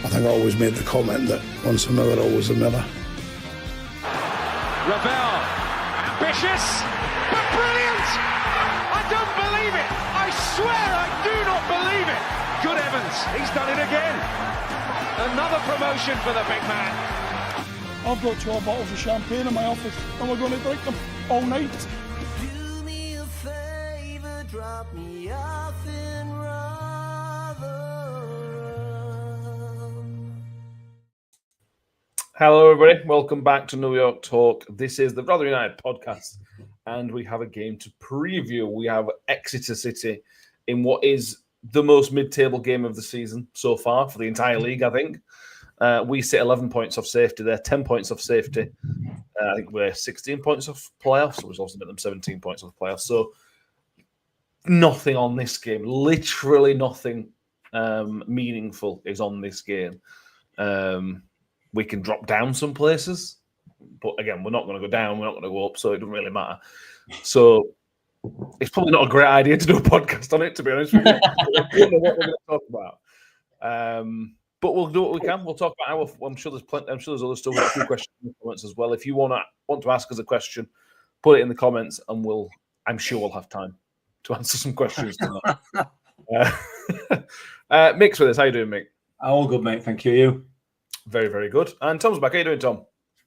I think I always made the comment that once a miller, always a miller. Ravel, ambitious, but brilliant! I don't believe it! I swear I do not believe it! Good Evans, he's done it again. Another promotion for the big man. I've got 12 bottles of champagne in my office and we're going to drink them all night. Do me a favour, drop me off in Rotherham. Hello, everybody. Welcome back to New York Talk. This is the Rotherham United podcast, and we have a game to preview. We have Exeter City in what is the most mid-table game of the season so far for the entire league, I think. We sit 11 points off safety. They're 10 points off safety. I think we're 16 points off playoffs. So we've also made them 17 points off playoffs. So nothing on this game. Literally nothing meaningful is on this game. We can drop down some places. But again, we're not going to go down. We're not going to go up. So it doesn't really matter. So it's probably not a great idea to do a podcast on it, to be honest with you. I don't know what we're going to talk about. But we'll do what we can. We'll talk about our. I'm sure there's plenty. I'm sure there's other stuff. We've got a few questions in the comments as well. If you want to ask us a question, put it in the comments, and I'm sure we'll have time to answer some questions tonight. Mick's with us. How you doing, Mick? All good, mate. Thank you. You? Very, very good. And Tom's back. How you doing, Tom?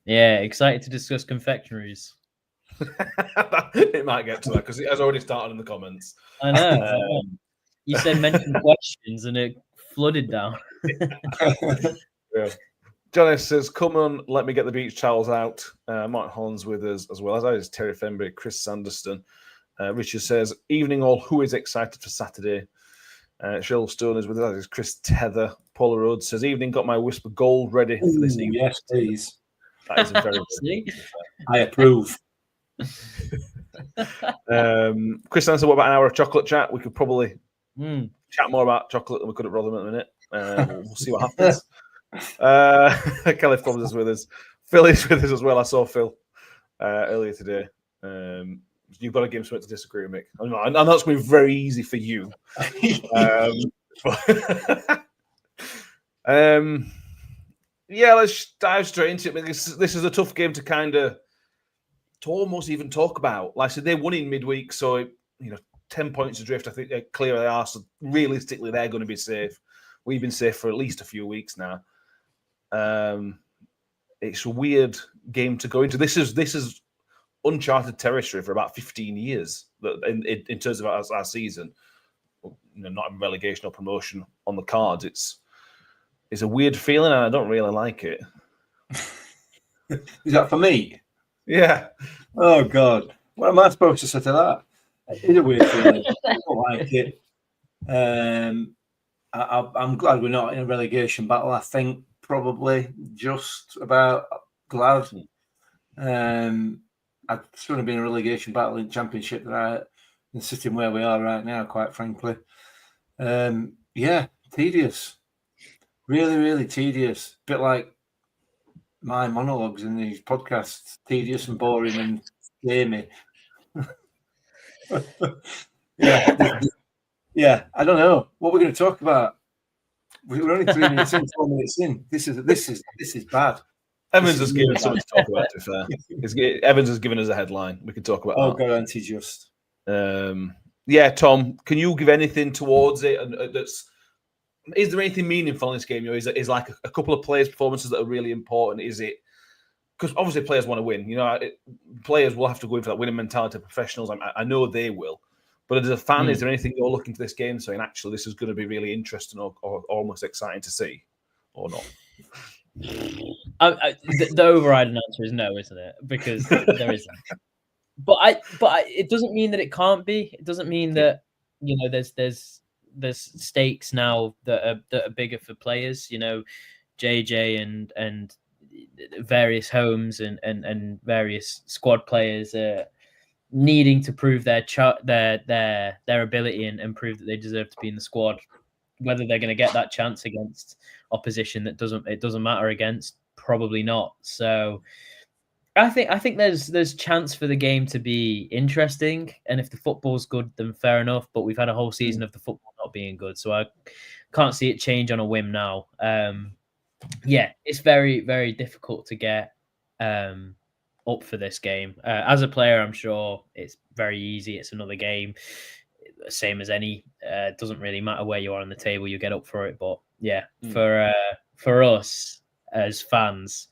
Yeah, excited to discuss confectionaries. It might get to that because it has already started in the comments. I know. You said mention questions, and it flooded down. Yeah. Johnny says, come on, let me get the beach towels out. Mark Holland's with us as well, as is Terry Fenbury, Chris Sanderson. Richard says, evening all, who is excited for Saturday? Cheryl Stone is with us, as is Chris Tether. Paula Rhodes says, evening, got my Whisper Gold ready for this evening. Yes, please. That is a very I approve. Chris Sanderson, what about an hour of chocolate chat? We could probably chat more about chocolate than we could at Rotherham in a minute. We'll see what happens. Kelly Fobbs is with us. Phil is with us as well. I saw Phil earlier today. You've got to give him something to disagree with, Mick. I know that's going to be very easy for you. Yeah, let's dive straight into it. I mean, this is a tough game to almost even talk about. Like I said, they won in midweek, so 10 points adrift. I think they're clear they are. So realistically, they're going to be safe. We've been safe for at least a few weeks now. It's a weird game to go into. This is uncharted territory for about 15 years in terms of our season. Not in relegation or promotion on the cards. It's a weird feeling, and I don't really like it. Is that for me? Yeah. Oh, God. What am I supposed to say to that? It's a weird feeling. I don't like it. I'm glad we're not in a relegation battle. I think probably just about glad. I'd sooner be in a relegation battle in Championship than sitting where we are right now, quite frankly. Yeah, tedious. Really, really tedious. Bit like my monologues in these podcasts. Tedious and boring and gamey. Yeah, I don't know what we're going to talk about. We're only 3 minutes in, 4 minutes in. This is bad. Evans has given us something to talk about. To be fair, Evans has given us a headline. We can talk about. Oh, God, anti-just. Yeah, Tom, can you give anything towards it? And is there anything meaningful in this game? Is like a couple of players' performances that are really important? Is it because obviously players want to win? Players will have to go in for that winning mentality. Professionals, I know they will. But as a fan, is there anything you're looking to this game saying, actually, this is going to be really interesting or almost exciting to see, or not? The overriding answer is no, isn't it? Because there isn't. But it doesn't mean that it can't be. It doesn't mean that there's stakes now that are bigger for players. JJ and various homes and various squad players needing to prove their ability and prove that they deserve to be in the squad. Whether they're going to get that chance against opposition that doesn't matter against, probably not. So I think there's chance for the game to be interesting, and if the football's good, then fair enough. But we've had a whole season of the football not being good, so I can't see it change on a whim now. yeah, it's very, very difficult to get up for this game. As a player, I'm sure it's very easy. It's another game, same as any. It doesn't really matter where you are on the table, you get up for it. But yeah, for us as fans,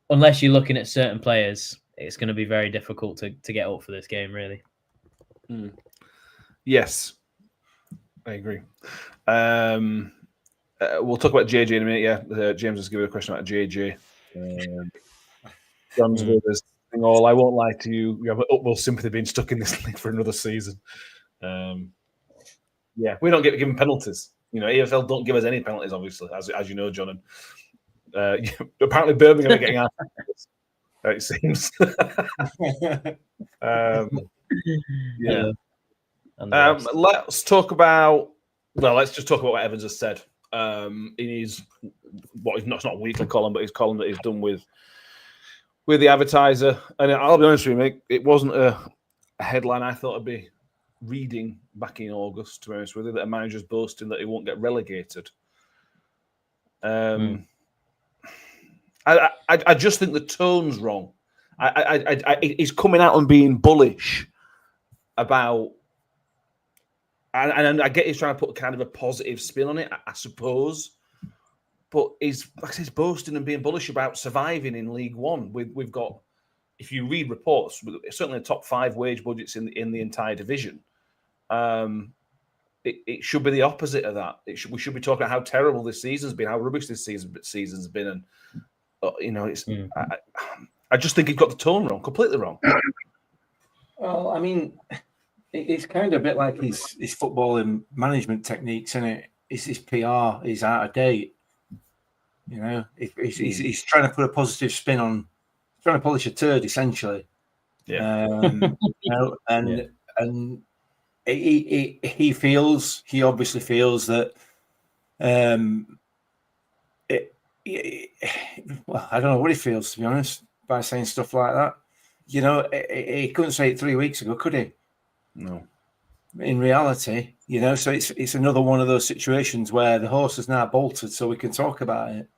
unless you're looking at certain players, it's going to be very difficult to get up for this game, really. Yes, I agree. We'll talk about JJ in a minute. Yeah, James has given a question about JJ. John's with us. I won't lie to you. We have utmost sympathy being stuck in this league for another season. Yeah, we don't get given penalties. EFL don't give us any penalties, obviously, as you know, John. And apparently Birmingham are getting our penalties, it seems. Yeah. Let's talk about. Well, let's just talk about what Evans has said in his it's not a weekly column, but his column that he's done with the Advertiser. And I'll be honest with you, mate, it wasn't a headline I thought I'd be reading back in August, to be honest with you, that a manager's boasting that he won't get relegated. I just think the tone's wrong. He's coming out and being bullish about, and I get he's trying to put kind of a positive spin on it, I suppose. But he's boasting and being bullish about surviving in League One. We've got, if you read reports, certainly the top 5 wage budgets in the entire division. It should be the opposite of that. We should be talking about how terrible this season's been, how rubbish this season's been, and it's. I just think he's got the tone wrong, completely wrong. Well, I mean, it's kind of a bit like his footballing management techniques, isn't it? His PR is out of date. He's trying to put a positive spin on, trying to polish a turd, essentially. Yeah. And he obviously feels that. Well, I don't know what he feels, to be honest, by saying stuff like that. He couldn't say it 3 weeks ago, could he? No. In reality, so it's another one of those situations where the horse is now bolted, so we can talk about it.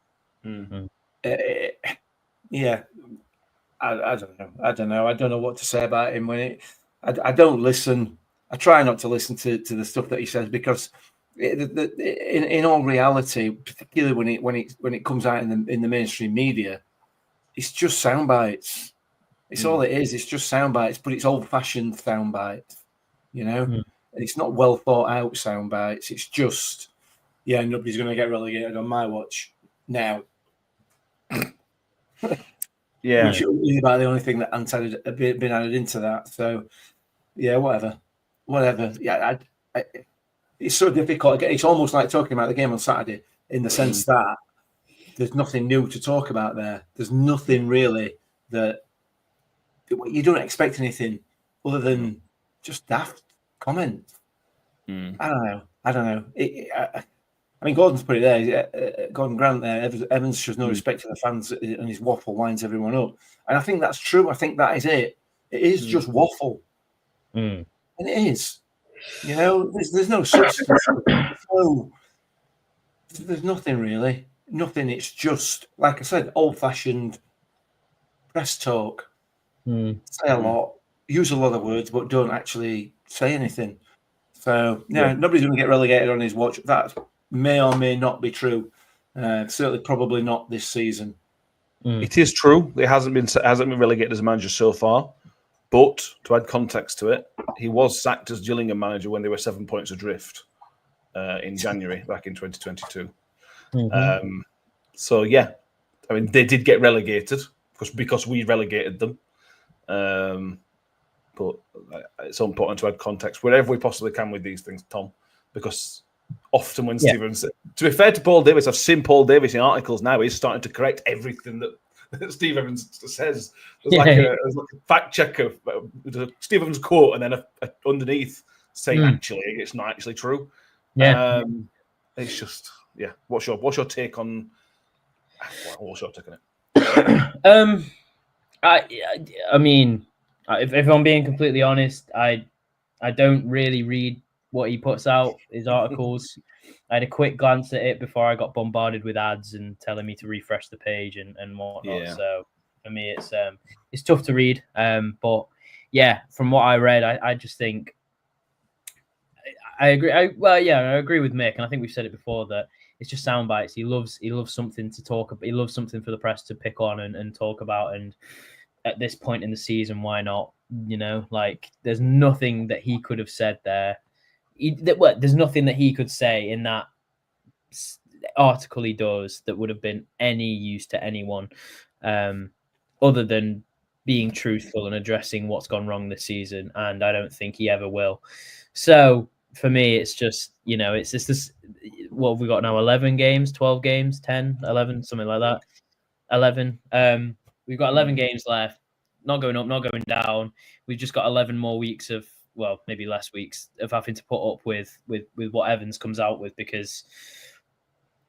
Mm-hmm. Yeah, I don't know. I don't know what to say about him I don't listen. I try not to listen to the stuff that he says, because in all reality, particularly when it comes out in the mainstream media, it's just sound bites. It's all it is. It's just sound bites, but it's old-fashioned sound bites. And it's not well thought out sound bites. It's just, nobody's going to get relegated on my watch now. Yeah, which is about the only thing that been added into that. So, yeah, whatever. Yeah, it's so difficult. It's almost like talking about the game on Saturday, in the sense that there's nothing new to talk about there. There's nothing really that you don't expect anything other than just daft comments. I don't know. I mean, Gordon's put it there. Gordon Grant there. Evans shows no respect to the fans, and his waffle winds everyone up. And I think that's true. I think that is it. It is just waffle, and it is. There's no substance. There's nothing really. Nothing. It's just, like I said, old-fashioned press talk. Say a lot, use a lot of words, but don't actually say anything. So, nobody's going to get relegated on his watch. That may or may not be true. Certainly, probably not this season. It is true. It hasn't been relegated as a manager so far. But to add context to it, he was sacked as Gillingham manager when they were 7 points adrift in January back in 2022. So yeah, I mean, they did get relegated because we relegated them. But it's important to add context wherever we possibly can with these things, Tom, because often when Stevens, to be fair to Paul Davis, I've seen Paul Davis in articles now, he's starting to correct everything that Steve Evans says. There's like a fact check of Steve Evans' quote, and then underneath saying actually it's not actually true. It's just What's your take on? What's your take on it? I mean, if I'm being completely honest, I don't really read what he puts out, his articles. I had a quick glance at it before I got bombarded with ads and telling me to refresh the page and whatnot. Yeah. So for me, it's tough to read. But yeah, from what I read, I just think I agree. I agree with Mick, and I think we've said it before that it's just sound bites. He loves something to talk about. He loves something for the press to pick on and talk about. And at this point in the season, why not? You know, like there's nothing that he could have said there. There's nothing that he could say in that article he does that would have been any use to anyone, other than being truthful and addressing what's gone wrong this season. And I don't think he ever will. So for me, it's just, you know, it's just this, what have we got now? 11 games, 12 games, 10, 11, something like that. 11. We've got 11 games left, not going up, not going down. We've just got 11 more weeks of, well, maybe less weeks of having to put up with what Evans comes out with, because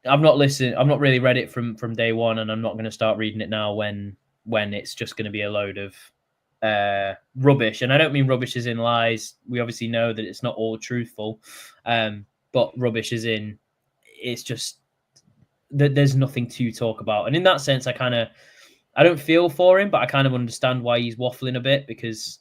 I've not really read it from day one, and I'm not going to start reading it now when it's just going to be a load of rubbish. And I don't mean rubbish as in lies. We obviously know that it's not all truthful, but rubbish as in it's just that there's nothing to talk about. And in that sense, I don't feel for him, but I kind of understand why he's waffling a bit, because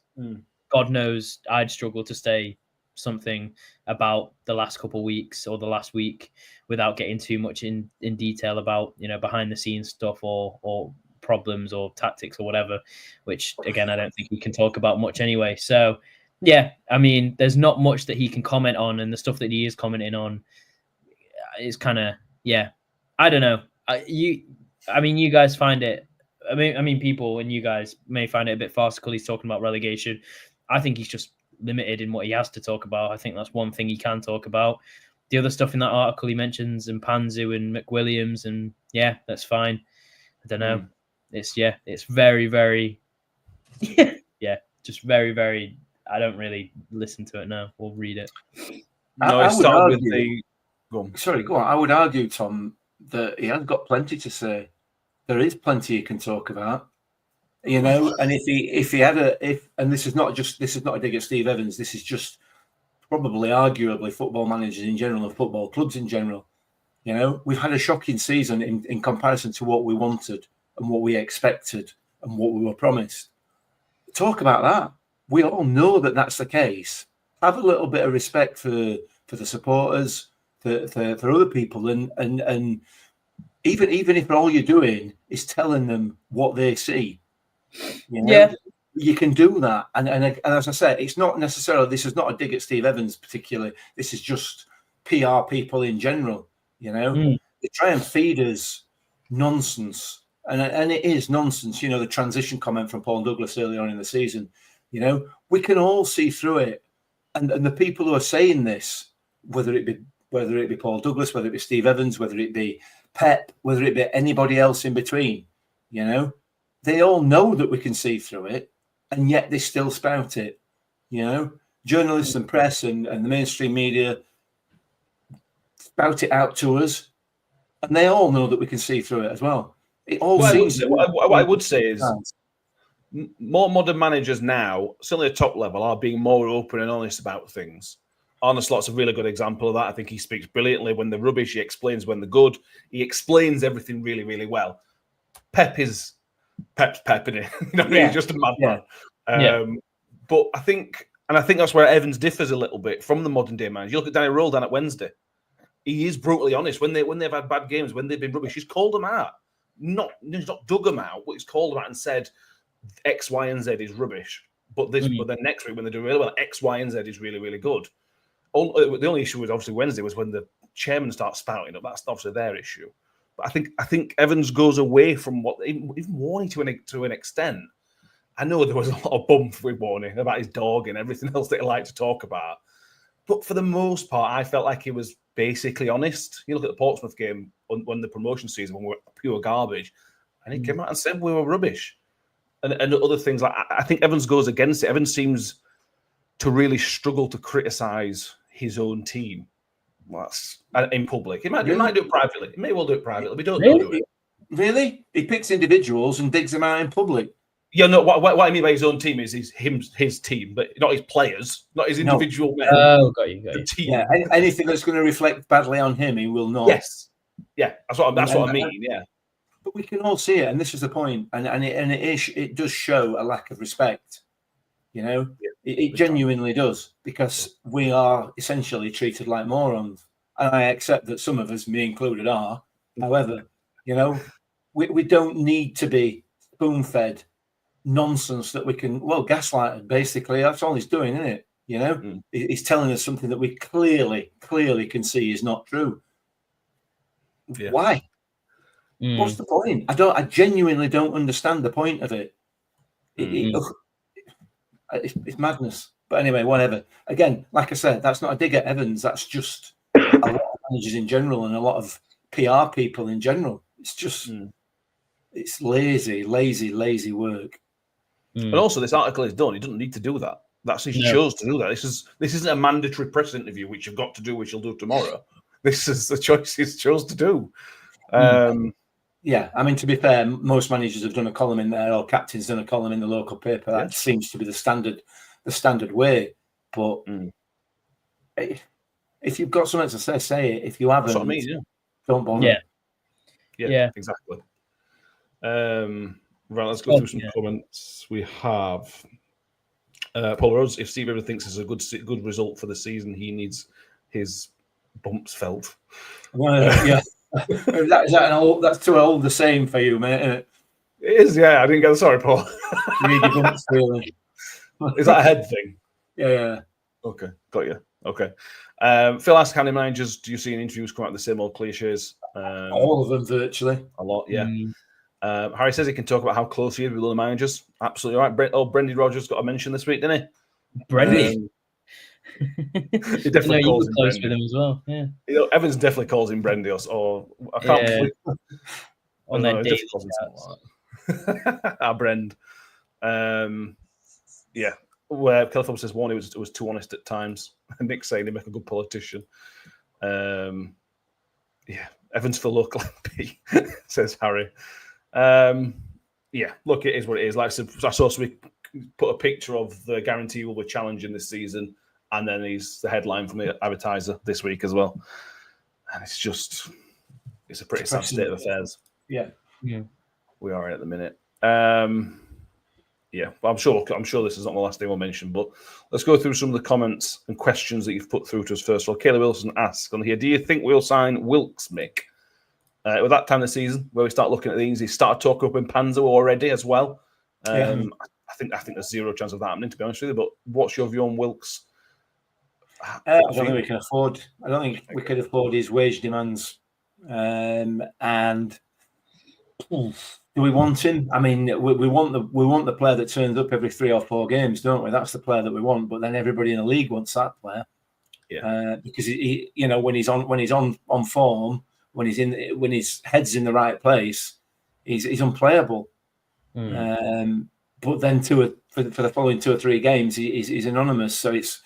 God knows I'd struggle to say something about the last couple of weeks or the last week without getting too much in detail about, you know, behind the scenes stuff or problems or tactics or whatever, which again, I don't think he can talk about much anyway. So yeah, I mean, there's not much that he can comment on, and the stuff that he is commenting on is kind of, yeah, I don't know. You guys find it, I mean, people and you guys may find it a bit farcical. He's talking about relegation. I think he's just limited in what he has to talk about. I think that's one thing he can talk about. The other stuff in that article he mentions, and Panzu and McWilliams, and yeah, that's fine. I don't know. It's very, very, just very, very. I don't really listen to it now or read it. No, it started with the. Go on. Sorry, go on. I would argue, Tom, that he has got plenty to say. There is plenty he can talk about. You know, and and this is not a dig at Steve Evans. This is just probably arguably football managers in general and football clubs in general. You know, we've had a shocking season in comparison to what we wanted and what we expected and what we were promised. Talk about that. We all know that that's the case. Have a little bit of respect for the supporters, for other people, and even if all you're doing is telling them what they see. You know, yeah, you can do that, and as I said, it's not necessarily. This is not a dig at Steve Evans particularly. This is just PR people in general. You know, they try and feed us nonsense, and it is nonsense. You know, the transition comment from Paul Douglas early on in the season. You know, we can all see through it, and the people who are saying this, whether it be Paul Douglas, whether it be Steve Evans, whether it be Pep, whether it be anybody else in between, you know. They all know that we can see through it, and yet they still spout it. You know, journalists and press and the mainstream media spout it out to us, and they all know that we can see through it as well. It all seems. What I would say is, more modern managers now, certainly at top level, are being more open and honest about things. Arne Slot's a really good example of that. I think he speaks brilliantly. When they're rubbish, he explains when they're good. He explains everything really, really well. Pep's Pep, isn't it? You know what I mean? He's just a madman. But I think that's where Evans differs a little bit from the modern day manager. You look at Danny Roll down at Wednesday. He is brutally honest. When they've had bad games, when they've been rubbish, he's called them out. He's not dug them out, but he's called them out and said X, Y, and Z is rubbish. But then next week when they do really well, X, Y, and Z is really, really good. The only issue was obviously Wednesday was when the chairman starts spouting up. That's obviously their issue. But I think Evans goes away from what even Warney to an extent. I know there was a lot of bump with Warney about his dog and everything else that he liked to talk about. But for the most part, I felt like he was basically honest. You look at the Portsmouth game when the promotion season, when we were pure garbage, and he came out and said we were rubbish. And other things like I think Evans goes against it. Evans seems to really struggle to criticise his own team. Well, that's in public. He might do it privately. He may well do it privately. We don't know. Really? He picks individuals and digs them out in public. Yeah, no. What I mean by his own team is his team, but not his players, not his individual men. Oh, got you. The team. Yeah, anything that's going to reflect badly on him, he will not. Yes. Yeah, that's what I mean. Yeah. But we can all see it, and this is the point, and it does show a lack of respect. You know, it genuinely does, because we are essentially treated like morons, and I accept that some of us, me included, are. However, you know, we don't need to be spoon-fed nonsense that we can gaslight. Basically, that's all he's doing, isn't it? You know, he's telling us something that we clearly can see is not true. Yeah. Why? What's the point? I genuinely don't understand the point of it. It's madness. But anyway, whatever. Again, like I said, that's not a dig at Evans. That's just a lot of managers in general and a lot of PR people in general. It's just it's lazy work. And also, this article is done. He doesn't need to do that. That's his chose to do that. This isn't a mandatory press interview, which you've got to do, which you'll do tomorrow. This is the choice he's chose to do. Yeah, I mean, to be fair, most managers have done a column in there, or captains done a column in the local paper. That seems to be the standard way. But if you've got something to say it. If you haven't, that's what I mean, don't bother. Yeah, exactly. Right, let's go through some comments. We have Paul Rhodes. If Steve ever thinks it's a good result for the season, he needs his bumps felt. Yeah. That's too old the same for you, mate, isn't it? It is, yeah. I didn't get it. Sorry, Paul. Really. Is that a head thing? Yeah. Okay, got you. Okay. Phil asks, how many managers do you see in interviews come out with the same old cliches? All of them, virtually. A lot, yeah. Harry says he can talk about how close he is with other managers. Absolutely right. Brendan Rodgers got a mention this week, didn't he? Brendan. He definitely calls him close Brendy. with him as well. Yeah. You know, Evans definitely calls him Brendy, or I can't believe on that day. Our Brend. Yeah. Where Kelly says one, it was too honest at times. Nick saying he make a good politician. Yeah. Evans for local MP, says Harry. Yeah, look, it is what it is. Like I saw we put a picture of the guarantee we'll be challenging this season, and then he's the headline from the advertiser this week as well. And it's a pretty sad state of affairs. Yeah. We are in at the minute. Yeah, I'm sure this is not the last thing we'll mention, but let's go through some of the comments and questions that you've put through to us first. So Kayla Wilson asks on here, do you think we'll sign Wilkes, Mick? With that time of the season where we start looking at these, he started talking up in Panzo already as well. I think there's zero chance of that happening, to be honest with you. But what's your view on Wilkes? I don't think we can afford. I don't think we could afford his wage demands. And do we want him? I mean, we want the player that turns up every 3 or 4 games, don't we? That's the player that we want. But then everybody in the league wants that player. Yeah. Because he, when he's on form, when his head's in the right place, he's unplayable. But then for the following 2 or 3 games, he's anonymous. So it's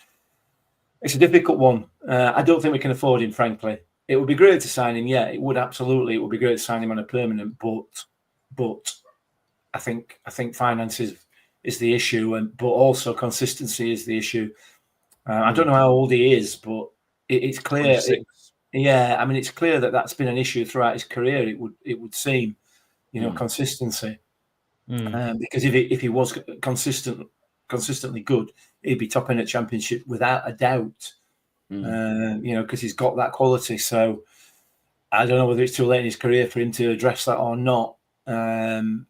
a difficult one. I don't think we can afford him, frankly. It would be great to sign him. Yeah, it would absolutely. It would be great to sign him on a permanent. But I think finances is the issue, but also consistency is the issue. I don't know how old he is, but it's clear. I mean, it's clear that that's been an issue throughout his career. It would seem, consistency. Because if he was consistently good, he'd be topping at Championship without a doubt. Because he's got that quality. So I don't know whether it's too late in his career for him to address that or not. I'm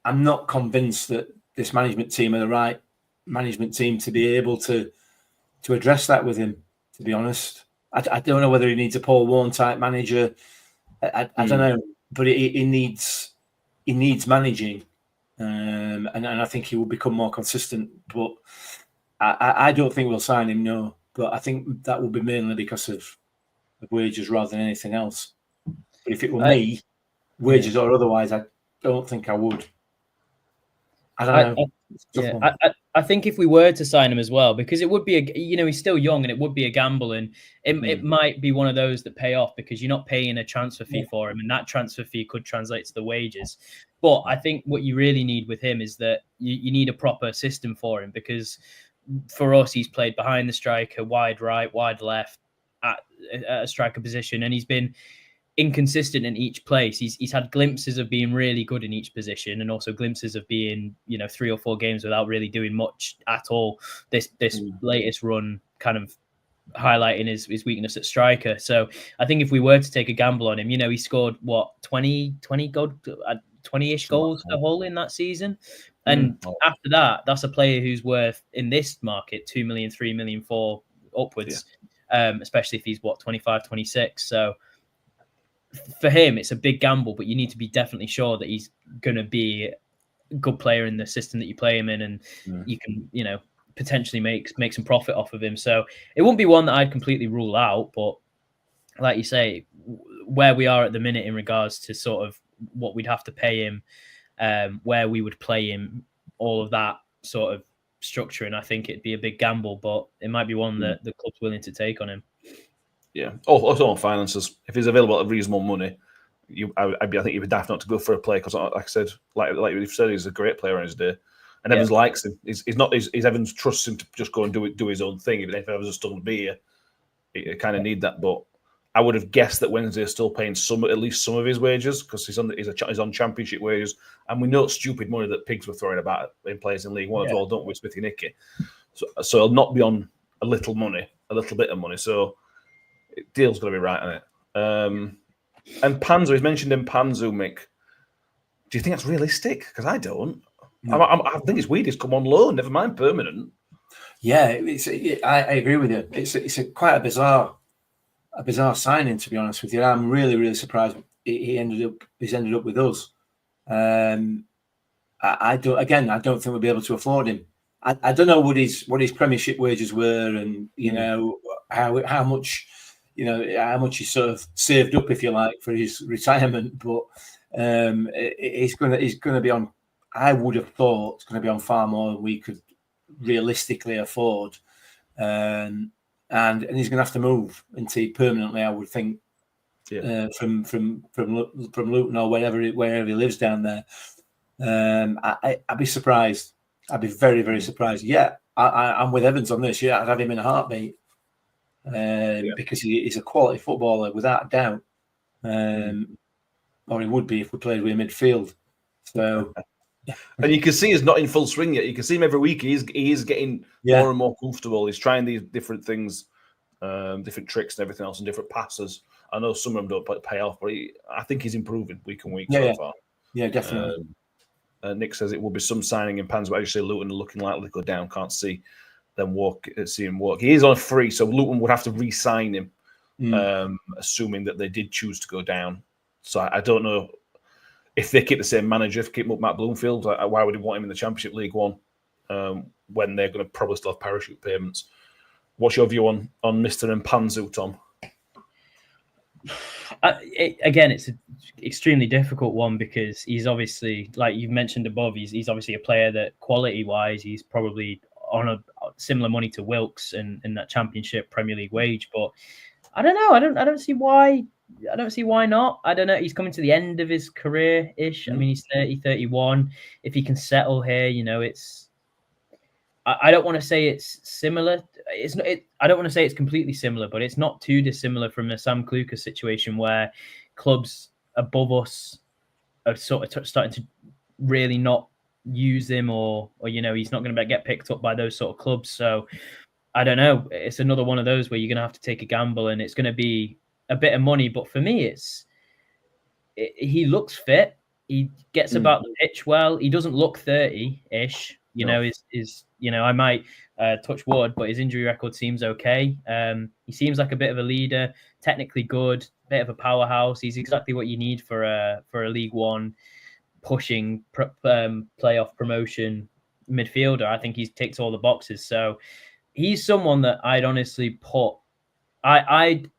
not convinced that this management team are the right management team to be able to address that with him. To be honest, I don't know whether he needs a Paul Warne type manager. I don't know, but he needs managing, and I think he will become more consistent. But I don't think we'll sign him. No, but I think that will be mainly because of wages rather than anything else. But if it were me, wages or otherwise, I don't think I would. I don't know. Yeah, I think if we were to sign him as well, because it would be he's still young and it would be a gamble, and it might be one of those that pay off because you're not paying a transfer fee for him, and that transfer fee could translate to the wages. But I think what you really need with him is that you need a proper system for him, because for us, he's played behind the striker, wide right, wide left, at a striker position, and he's been inconsistent in each place. He's had glimpses of being really good in each position, and also glimpses of being 3 or 4 games without really doing much at all. This latest run kind of highlighting his weakness at striker. So I think if we were to take a gamble on him, he scored what 20-ish goals for Hull in that season, and after that, that's a player who's worth in this market 2 million, 3 million, 4 upwards, especially if he's 25, 26. So for him, it's a big gamble, but you need to be definitely sure that he's going to be a good player in the system that you play him in, and you can, potentially make some profit off of him. So it wouldn't be one that I'd completely rule out, but like you say, where we are at the minute in regards to sort of what we'd have to pay him, where we would play him, all of that sort of structure, and I think it'd be a big gamble, but it might be one that the club's willing to take on him. Yeah. Also on finances, if he's available at reasonable money, I think you would daft not to go for a player, because, like I said, like you've said, he's a great player on his day, and Evans likes him. He's Evans trusts him to just go and do his own thing. Even if Evans is still to be here, you kind of need that. But I would have guessed that Wednesday is still paying at least some of his wages, because he's on championship wages, and we know stupid money that pigs were throwing about in players in League One as well, don't we, Smithy Nicky? So he'll not be on a little bit of money. So deal's going to be right on it. And Panzu, he's mentioned in Panzu, Mick. Do you think that's realistic? Because I don't. No. I think it's weird he's come on loan, never mind permanent. Yeah, I agree with you. It's quite a bizarre signing, to be honest with you. I'm really, really surprised he's ended up with us. I don't think we'll be able to afford him. I don't know what his Premiership wages were, and how much he sort of saved up, if you like, for his retirement. But he's going to be on. I would have thought it's going to be on far more than we could realistically afford, and he's going to have to move into permanently, I would think, from Luton or wherever he lives down there. I'd be surprised. I'd be very, very surprised. Yeah, I'm with Evans on this. Yeah, I'd have him in a heartbeat, because he's a quality footballer without a doubt, or he would be if we played with a midfield. So. And you can see he's not in full swing yet. You can see him every week. He is getting more and more comfortable. He's trying these different things, different tricks and everything else, and different passes. I know some of them don't pay off, but I think he's improving week on week so far. Yeah, definitely. Nick says it will be some signing in Pans, but as you say, Luton are looking likely to go down. Can't see him walk. He is on a free, so Luton would have to re-sign him, assuming that they did choose to go down. So I don't know. If they keep the same manager, if they keep up Matt Bloomfield, why would he want him in the Championship League One when they're going to probably still have parachute payments? What's your view on Mr. Mpanzu, Tom? Again, it's an extremely difficult one, because he's obviously, like you've mentioned above, he's obviously a player that quality-wise, he's probably on a similar money to Wilkes in that Championship Premier League wage. But I don't know. I don't see why. I don't see why not. I don't know. He's coming to the end of his career-ish. I mean, he's 30, 31. If he can settle here, it's... I don't want to say it's similar. I don't want to say it's completely similar, but it's not too dissimilar from the Sam Kluka situation, where clubs above us are sort of starting to really not use him, or he's not going to get picked up by those sort of clubs. So I don't know. It's another one of those where you're going to have to take a gamble, and it's going to be a bit of money, but for me, he looks fit. He gets about the pitch well. He doesn't look 30-ish. I might touch wood, but his injury record seems okay. He seems like a bit of a leader, technically good, bit of a powerhouse. He's exactly what you need for a League One pushing playoff promotion midfielder. I think he ticks all the boxes. So he's someone that I'd honestly put. I'd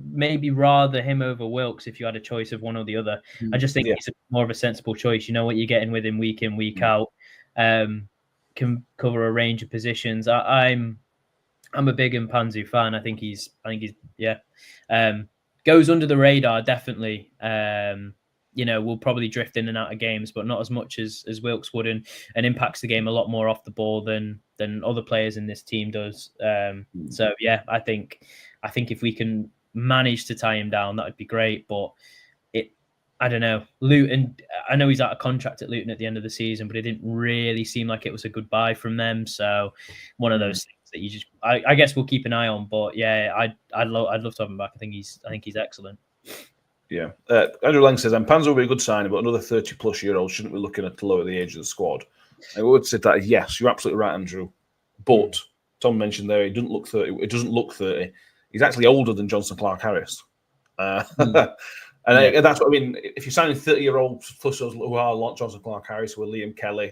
maybe rather him over Wilkes if you had a choice of one or the other. I just think he's more of a sensible choice. You know what you're getting with him week in, week out. can cover a range of positions. I'm a big Mpanzu fan. I think he's goes under the radar definitely. Will probably drift in and out of games, but not as much as Wilkes would, and impacts the game a lot more off the ball than other players in this team does. So yeah, I think if we can manage to tie him down, that would be great. But I don't know. Luton, I know he's out of contract at Luton at the end of the season, but it didn't really seem like it was a good buy from them. So one of those things that you just, I guess we'll keep an eye on. But yeah, I'd love to have him back. I think he's excellent. Yeah. Andrew Lang says, Mpanzu will be a good signing, but another 30-plus-year-old shouldn't be looking at to lower the age of the squad. I would say that, yes, you're absolutely right, Andrew. But Tom mentioned there, he doesn't look 30. It doesn't look 30. He's actually older than Johnson Clark-Harris. And that's what I mean. If you're signing 30-year-olds fussers who are like Johnson Clark-Harris, who are Liam Kelly,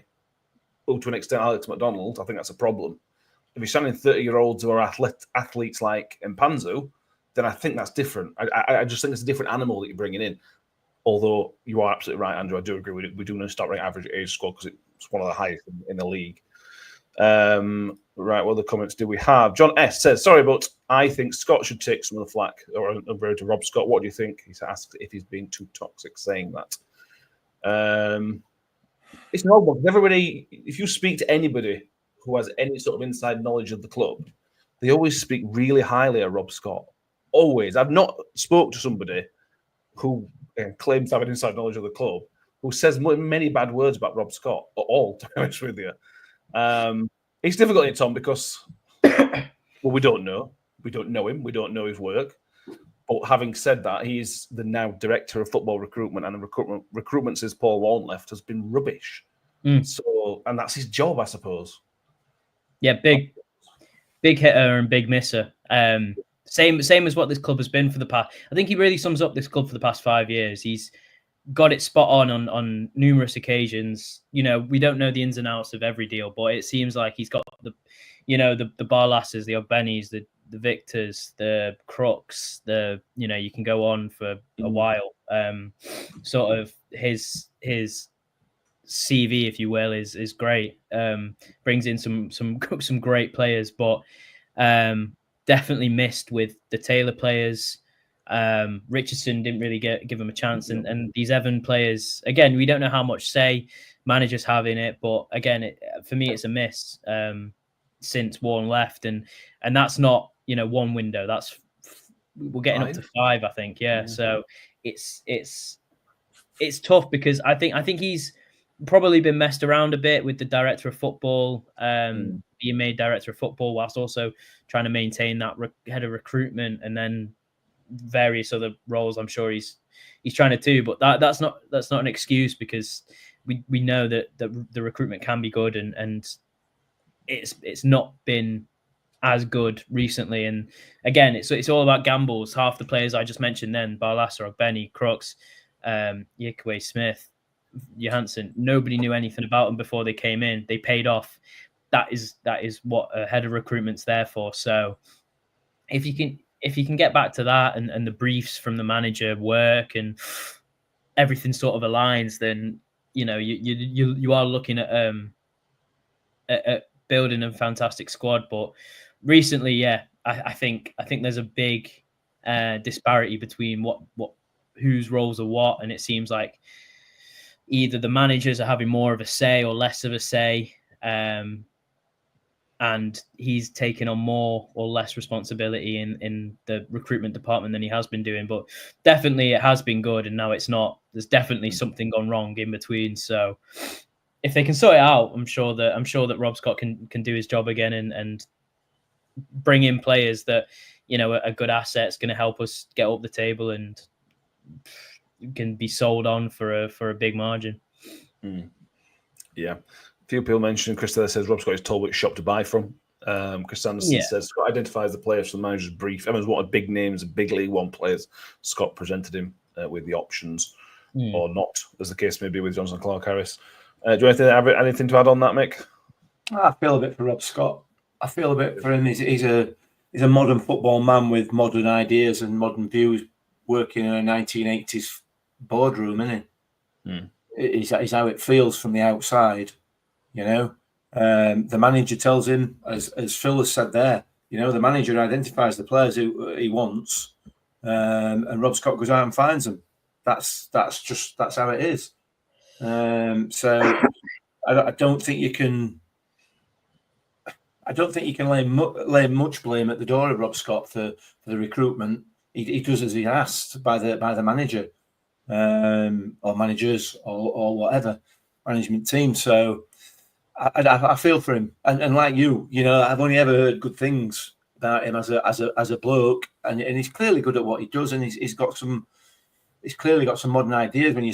who to an extent Alex McDonald, I think that's a problem. If you're signing 30-year-olds who are athletes like Mpanzu, then I think that's different. I just think it's a different animal that you're bringing in. Although you are absolutely right, Andrew. I do agree with it. We do need to start running average age squad because it's one of the highest in the league. Right, what other comments do we have? John S. says, sorry, but I think Scott should take some of the flack or to Rob Scott. What do you think? He's asked if he's being too toxic saying that. It's an odd one. Everybody, if you speak to anybody who has any sort of inside knowledge of the club, they always speak really highly of Rob Scott. Always. I've not spoke to somebody who claims to have an inside knowledge of the club who says many bad words about Rob Scott at all, to be honest with you. It's difficult, Tom, because we don't know. We don't know him. We don't know his work. But having said that, he's the now director of football recruitment, and the recruitment since Paul Warne left has been rubbish. So, and that's his job, I suppose. Yeah, big hitter and big misser. Same as what this club has been for the past. I think he really sums up this club for the past 5 years. He's got it spot on numerous occasions. We don't know the ins and outs of every deal, but it seems like he's got the Barlasses, the Ogbenis, the Victors, the Crooks, you can go on for a while. Sort of his CV, if you will, is great. Brings in some great players, but definitely missed with the Taylor players. Richardson didn't really give him a chance, and these Evan players, again, we don't know how much say managers have in it, but again, for me, it's a miss since Warren left, and that's not one window. We're getting up to 5, I think. Yeah, so it's tough because I think he's probably been messed around a bit with the director of football, being made director of football whilst also trying to maintain that head of recruitment, and then various other roles I'm sure he's trying to do, but that's not an excuse, because we know that the recruitment can be good, and it's not been as good recently. And again, it's all about gambles. Half the players I just mentioned then, Barlasser, Benny, Crooks, Yikwe, Smith, Johansson, nobody knew anything about them before they came in. They paid off. That is what a head of recruitment's there for. So if you can get back to that, and the briefs from the manager work and everything sort of aligns, then you are looking at building a fantastic squad. But recently, I think there's a big disparity between what whose roles are what, and it seems like either the managers are having more of a say or less of a say. And he's taken on more or less responsibility in the recruitment department than he has been doing. But definitely it has been good, and now it's not. There's definitely something gone wrong in between. So if they can sort it out, I'm sure that Rob Scott can do his job again, and bring in players that are good assets, going to help us get up the table and can be sold on for a big margin. Yeah. Few people mentioned, Chris Taylor says Rob Scott is told which shop to buy from. Chris Anderson says Scott identifies the players from the manager's brief. Evans wanted big names and big League One players. Scott presented him with the options, or not, as the case may be with Johnson Clark-Harris. Do you have anything to add on that, Mick? I feel a bit for Rob Scott. I feel a bit for him. He's a modern football man with modern ideas and modern views, working in a 1980s boardroom, isn't he? It's how it feels from the outside. You know, the manager tells him, as Phil has said there, you know, the manager identifies the players who he wants, and Rob Scott goes out and finds them. That's how it is. So I don't think you can. I don't think you can lay much blame at the door of Rob Scott for the recruitment. He does as he asked by the manager, or managers, or whatever management team. So I feel for him, and like you know, I've only ever heard good things about him as a bloke, and he's clearly good at what he does, and he's clearly got some modern ideas. When you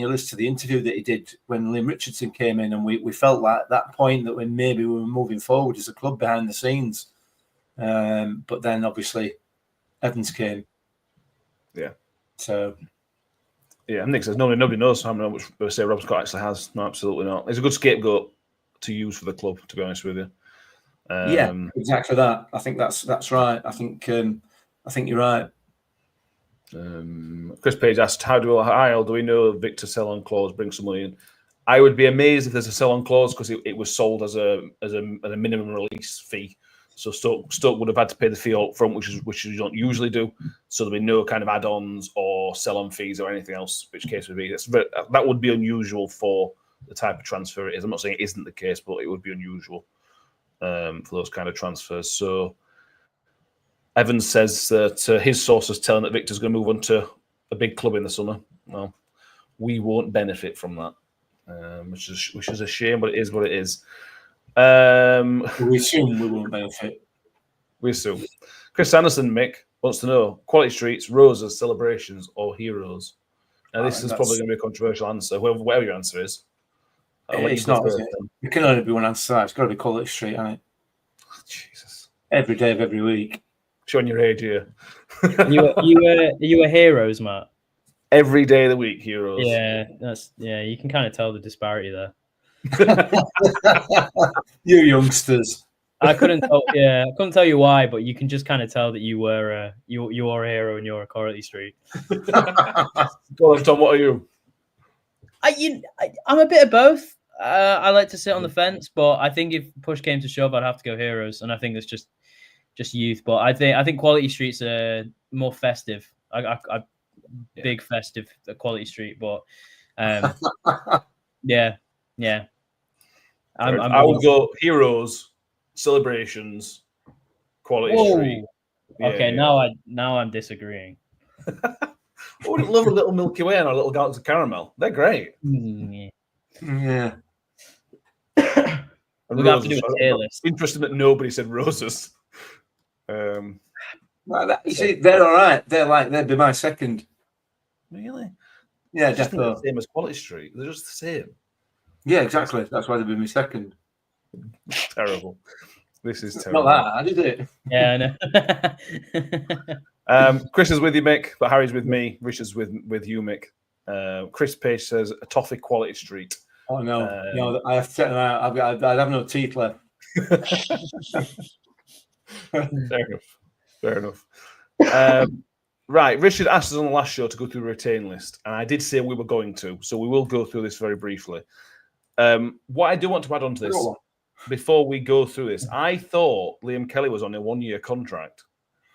listen to the interview that he did when Liam Richardson came in, and we felt like at that point that when maybe we were moving forward as a club behind the scenes, but then obviously Evans came. Yeah. So. Yeah, Nick says nobody knows how much say Rob Scott actually has. No, absolutely not. He's a good scapegoat to use for the club, to be honest with you. Yeah, exactly that. I think that's right. I think you're right. Chris Page asked, "How do we know Victor sell-on clause brings some money in?" I would be amazed if there's a sell-on clause because it was sold as a minimum release fee. So Stoke would have had to pay the fee up front, which you don't usually do. So there'd be no kind of add-ons or sell-on fees or anything else, which case would be that would be unusual for the type of transfer it is. I'm not saying it isn't the case, but it would be unusual for those kind of transfers. So Evans says that his sources telling that Victor's going to move on to a big club in the summer. Well, we won't benefit from that, which is a shame, but it is what it is. We assume we won't benefit. We assume. Chris Anderson, Mick, wants to know quality streets, roses, celebrations, or heroes. Now, this is probably going to be a controversial answer, whatever your answer is. It's not, is it? It can only be one answer. It's got to be quality street, hasn't it? Oh, Jesus. Every day of every week. Showing your age here. you were heroes, Matt. Every day of the week, heroes. Yeah, you can kind of tell the disparity there. You youngsters. I couldn't tell you why, but you can just kind of tell that you were a hero and you're a quality street. Go on, Tom. What are you? I'm a bit of both. I like to sit on the fence, but I think if push came to shove, I'd have to go heroes, and I think it's just youth. But I think quality streets are more festive. Big festive quality street, but yeah. I would go heroes, celebrations, quality street. Okay, now I'm disagreeing. I would love a little Milky Way and a little Galaxy Caramel. They're great. Yeah. We're going to have to do a tier list. Interesting that nobody said roses. You see, they're all right. They'd be my second. Really? Yeah, definitely definitely. The same as Quality Street. They're just the same. Yeah, exactly. That's why they'd be my second. Terrible. This is terrible. Not that. I did it. Yeah, I know. Chris is with you, Mick, but Harry's with me. Richard's with you, Mick. Chris Page says a toffee Quality Street. Oh no, no! I have to set them out. I'd have no teeth left. Fair enough. Right, Richard asked us on the last show to go through the retain list, and I did say we were going to, so we will go through this very briefly. What I do want to add on to this, before we go through this, I thought Liam Kelly was on a 1-year contract.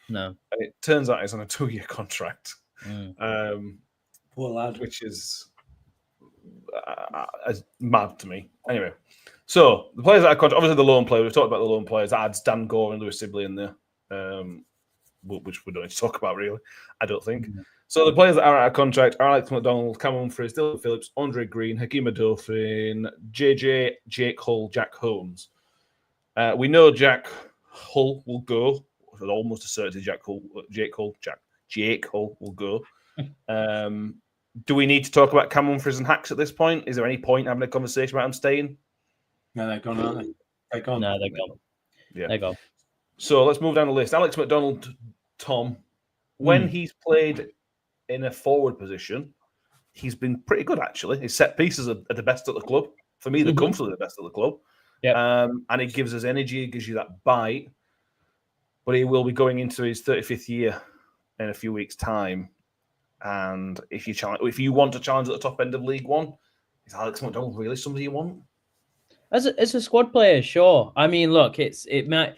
No. And it turns out he's on a 2-year contract. Poor lad. Which is mad to me. Anyway, so the players that I contract, obviously the loan players, we've talked about the loan players. That adds Dan Gore and Lewis Sibley in there, which we don't need to talk about, really, I don't think. Mm-hmm. So the players that are out of contract are Alex McDonald, Cameron Humphries, Dylan Phillips, Andre Green, Hakeem Adolphin, JJ, Jake Hull, Jack Holmes. We know Jack Hull will go. Almost a certainty Jake Hull will go. Do we need to talk about Cameron Humphries and Hacks at this point? Is there any point having a conversation about him staying? No, they're gone, aren't they? They're gone. No, they're gone. Yeah. They're gone. So let's move down the list. Alex McDonald, Tom, when he's played in a forward position, he's been pretty good, actually. His set pieces are the best at the club. For me, they're comfortably the best at the club. Yeah. And it gives us energy, it gives you that bite. But he will be going into his 35th year in a few weeks' time. And if you want to challenge at the top end of League One, is Alex McDonald really somebody you want? As a squad player, sure. I mean, look, it might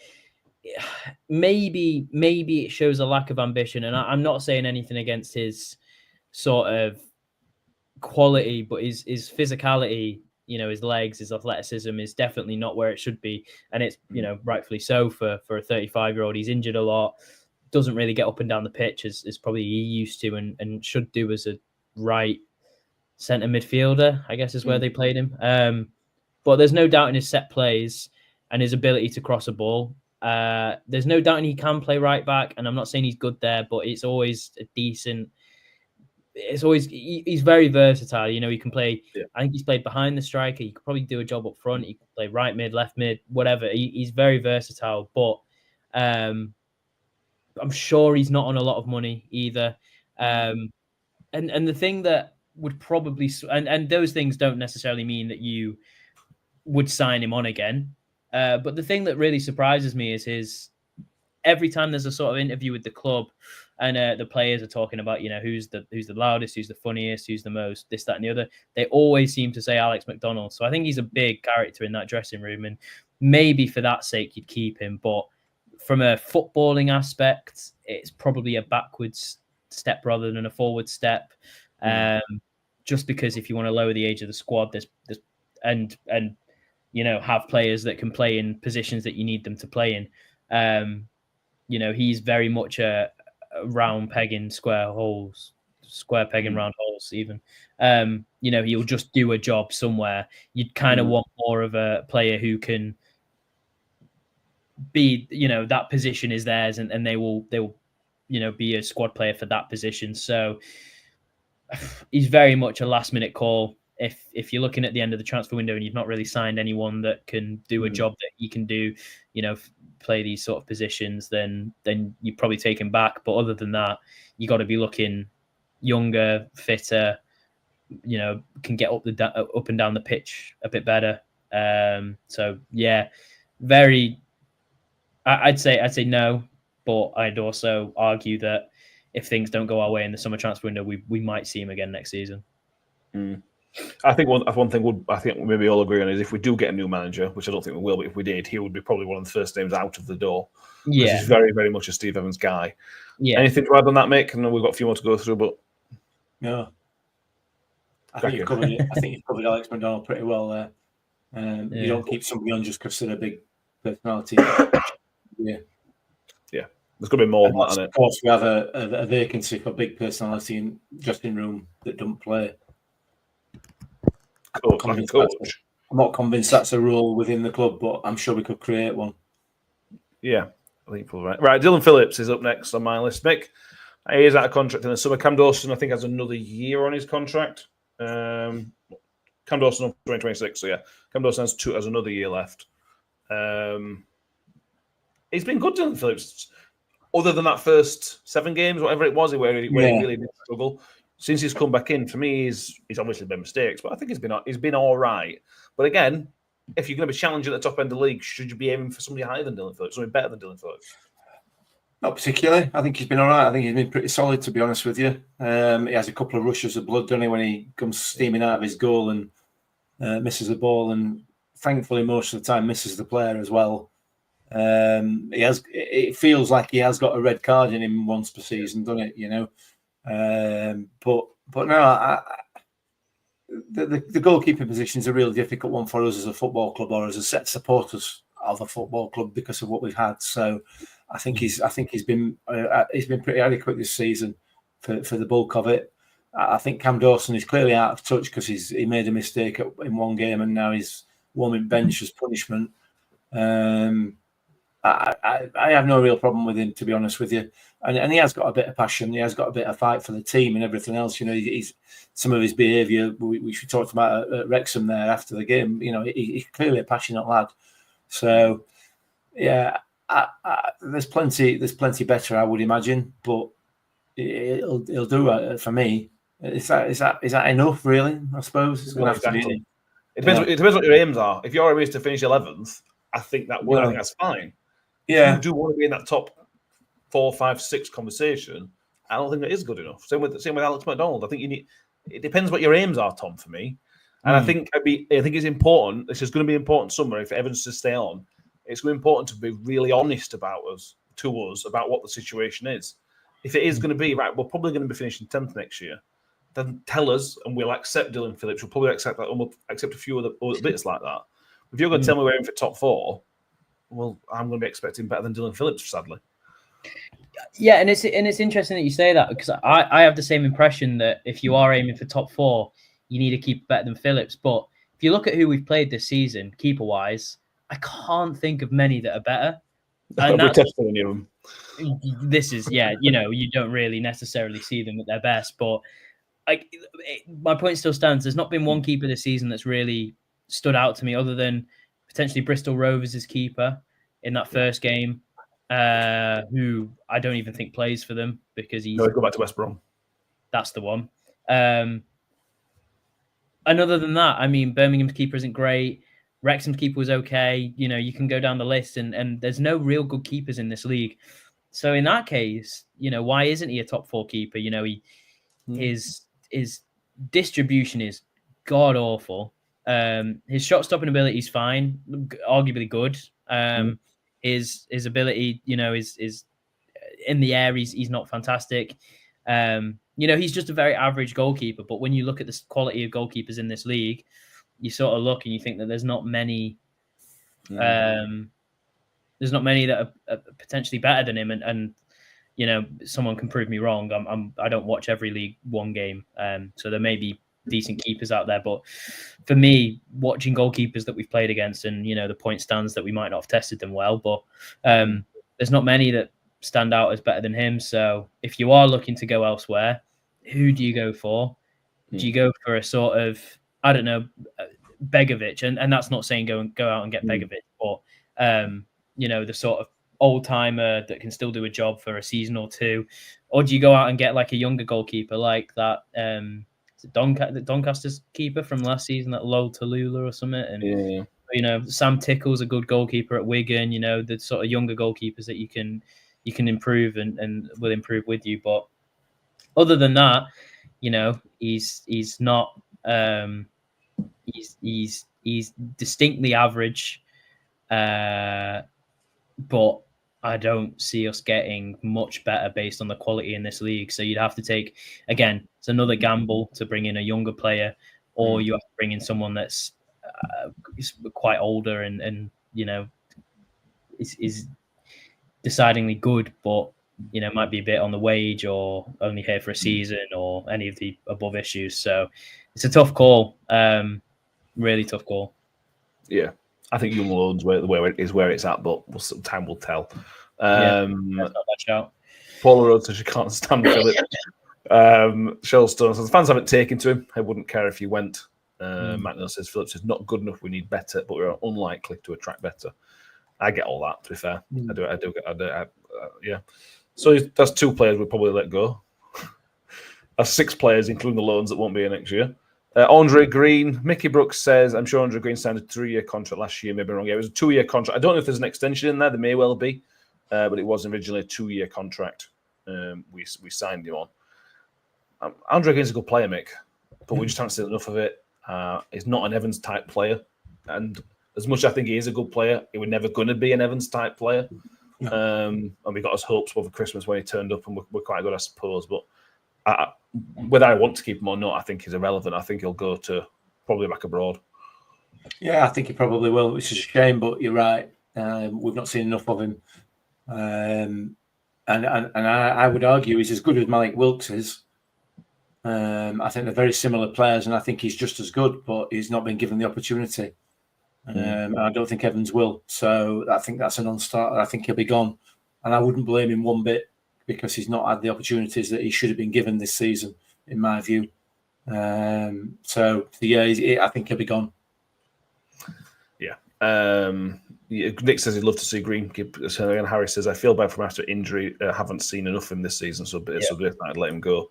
maybe it shows a lack of ambition, and I'm not saying anything against his sort of quality, but his physicality, his legs, his athleticism is definitely not where it should be, and it's rightfully so for a 35-year-old. He's injured a lot, doesn't really get up and down the pitch as probably he used to, and should do as a right centre midfielder, I guess is where they played him. But there's no doubt in his set plays and his ability to cross a ball. There's no doubt he can play right back, and I'm not saying he's good there, but it's always a decent. It's always he's very versatile. He can play. Yeah. I think he's played behind the striker. He could probably do a job up front. He could play right mid, left mid, whatever. He's very versatile, but I'm sure he's not on a lot of money either. And the thing that would probably and those things don't necessarily mean that you would sign him on again. But the thing that really surprises me is every time there's a sort of interview with the club and the players are talking about, who's the loudest, who's the funniest, who's the most, this, that, and the other, they always seem to say Alex McDonald. So I think he's a big character in that dressing room, and maybe for that sake you'd keep him. But from a footballing aspect, it's probably a backwards step rather than a forward step. Just because if you want to lower the age of the squad, there's and have players that can play in positions that you need them to play in. He's very much a round peg in square holes, square peg in round holes even. He'll just do a job somewhere. You'd kind of want more of a player who can be, that position is theirs, and they will be a squad player for that position. So he's very much a last minute call. If you're looking at the end of the transfer window and you've not really signed anyone that can do a job that he can do, play these sort of positions, then you probably take him back. But other than that, you got to be looking younger, fitter, can get up and down the pitch a bit better. So yeah, I'd say no, but I'd also argue that if things don't go our way in the summer transfer window, we might see him again next season. I think one thing I think maybe all agree on is if we do get a new manager, which I don't think we will, but if we did, he would be probably one of the first names out of the door. Yeah, he's very, very much a Steve Evans guy. Yeah. Anything to add on that, Mick? I know we've got a few more to go through, but no, I think you've covered it. I think you've covered Alex McDonald pretty well there. You don't keep somebody on just because they're a big personality. Yeah. There's going to be more than that, isn't it? Of course, we have a vacancy for big personality in dressing room that don't play. I'm not convinced that's a rule within the club, but I'm sure we could create one. Yeah, I think you're right. Right, Dylan Phillips is up next on my list. Mick, he is out of contract in the summer. Cam Dawson, I think, has another year on his contract. Cam Dawson on 2026, so yeah. Cam Dawson has another year left. He's been good, Dylan Phillips. Other than that first 7 games, whatever it was, where he really did struggle. Since he's come back in, for me, he's obviously made mistakes, but I think he's been all right. But again, if you're going to be challenging at the top end of the league, should you be aiming for somebody higher than Dylan Phillips, somebody better than Dylan Phillips? Not particularly. I think he's been all right. I think he's been pretty solid, to be honest with you. He has a couple of rushes of blood, doesn't he, when he comes steaming out of his goal and misses the ball, and thankfully most of the time misses the player as well. It feels like he has got a red card in him once per season, doesn't it? But no, the goalkeeping position is a real difficult one for us as a football club or as a set of supporters of a football club because of what we've had. So I think he's been pretty adequate this season for the bulk of it. I think Cam Dawson is clearly out of touch because he made a mistake in one game and now he's warming bench as punishment. I have no real problem with him, to be honest with you. And he has got a bit of passion. He has got a bit of fight for the team and everything else. He's some of his behaviour, we talked about at Wrexham there after the game. He's clearly a passionate lad. So, yeah, there's plenty better, I would imagine. But he'll do for me. Is that enough, really? I suppose it's going to have to be. It depends what your aims are. If your aim is to finish 11th, I think that's fine. Yeah. If you do want to be in that top 4, 5, 6 conversation, I don't think that is good enough. Same with Alex McDonald. I think it depends what your aims are, Tom, for me. And I think it's important. This is going to be important summer if Evans to stay on. It's going to be important to be really honest about about what the situation is. If it is going to be right, we're probably going to be finishing 10th next year. Then tell us, and we'll accept Dylan Phillips. We'll probably accept that, and we'll accept a few other bits like that. If you're going to tell me we're in for top 4, well, I'm going to be expecting better than Dylan Phillips, sadly. Yeah, and it's interesting that you say that, because I have the same impression that if you are aiming for top 4, you need to keep better than Phillips. But if you look at who we've played this season, keeper wise, I can't think of many that are better. And we're testing any of them. This is, you don't really necessarily see them at their best, but my point still stands. There's not been one keeper this season that's really stood out to me, other than potentially Bristol Rovers' keeper in that first game, who I don't even think plays for them because he's go back to West Brom. That's the one. And other than that, I mean, Birmingham's keeper isn't great. Wrexham's keeper was okay. You can go down the list, and there's no real good keepers in this league. So in that case, why isn't he a top 4 keeper? His distribution is god awful. His shot stopping ability is fine, arguably good. His ability, is in the air. He's not fantastic. He's just a very average goalkeeper. But when you look at the quality of goalkeepers in this league, you sort of look and you think that there's not many. There's not many that are potentially better than him, and someone can prove me wrong. I don't watch every League One game, so there may be decent keepers out there. But for me, watching goalkeepers that we've played against, and the point stands that we might not have tested them well, but there's not many that stand out as better than him. So if you are looking to go elsewhere, who do you go for? Do you go for a sort of, I don't know, Begovic? And that's not saying go out and get Begovic, but the sort of old timer that can still do a job for a season or two, or do you go out and get like a younger goalkeeper like that? Doncaster's keeper from last season, that Lol Tallulah or something, and Sam Tickle's a good goalkeeper at Wigan. The sort of younger goalkeepers that you can improve and will improve with you. But other than that, he's not. He's distinctly average. But I don't see us getting much better based on the quality in this league. So you'd have to take, again, it's another gamble to bring in a younger player, or you have to bring in someone that's quite older and is decidingly good, but might be a bit on the wage, or only here for a season, or any of the above issues. So it's a tough call, really tough call. Yeah. I think young loans where it's at, but time will tell. That's not that shout. Paula Road says she can't stand Philip. Shellstone says fans haven't taken to him. I wouldn't care if he went. Matt Neal says Phillips is not good enough. We need better, but we're unlikely to attract better. I get all that. To be fair, I do. Yeah. So that's 2 players we'll probably let go. That's 6 players, including the loans that won't be here next year. Andre Green, Mickey Brooks says, I'm sure Andre Green signed a 3-year contract last year. Maybe wrong. Yeah, it was a 2-year contract. I don't know if there's an extension in there. There may well be, but it was originally a 2-year contract. We signed him on. Andre Green's a good player, Mick, but we just haven't seen enough of it. He's not an Evans type player, and as much as I think he is a good player, he was never going to be an Evans type player. And we got his hopes over Christmas when he turned up, and we're quite good, I suppose. But whether I want to keep him or not, I think he's irrelevant. I think he'll go to probably back abroad. Yeah, I think he probably will, which is a shame, but you're right. We've not seen enough of him. And I would argue he's as good as Malik Wilkes is. I think they're very similar players, and I think he's just as good, but he's not been given the opportunity. I don't think Evans will. So I think that's a non-starter. I think he'll be gone. And I wouldn't blame him one bit, because he's not had the opportunities that he should have been given this season, in my view. So, yeah, I think he'll be gone. Yeah. Nick says he'd love to see Green keep. And Harry says, I feel bad from after injury. Haven't seen enough of him this season, so I'd let him go.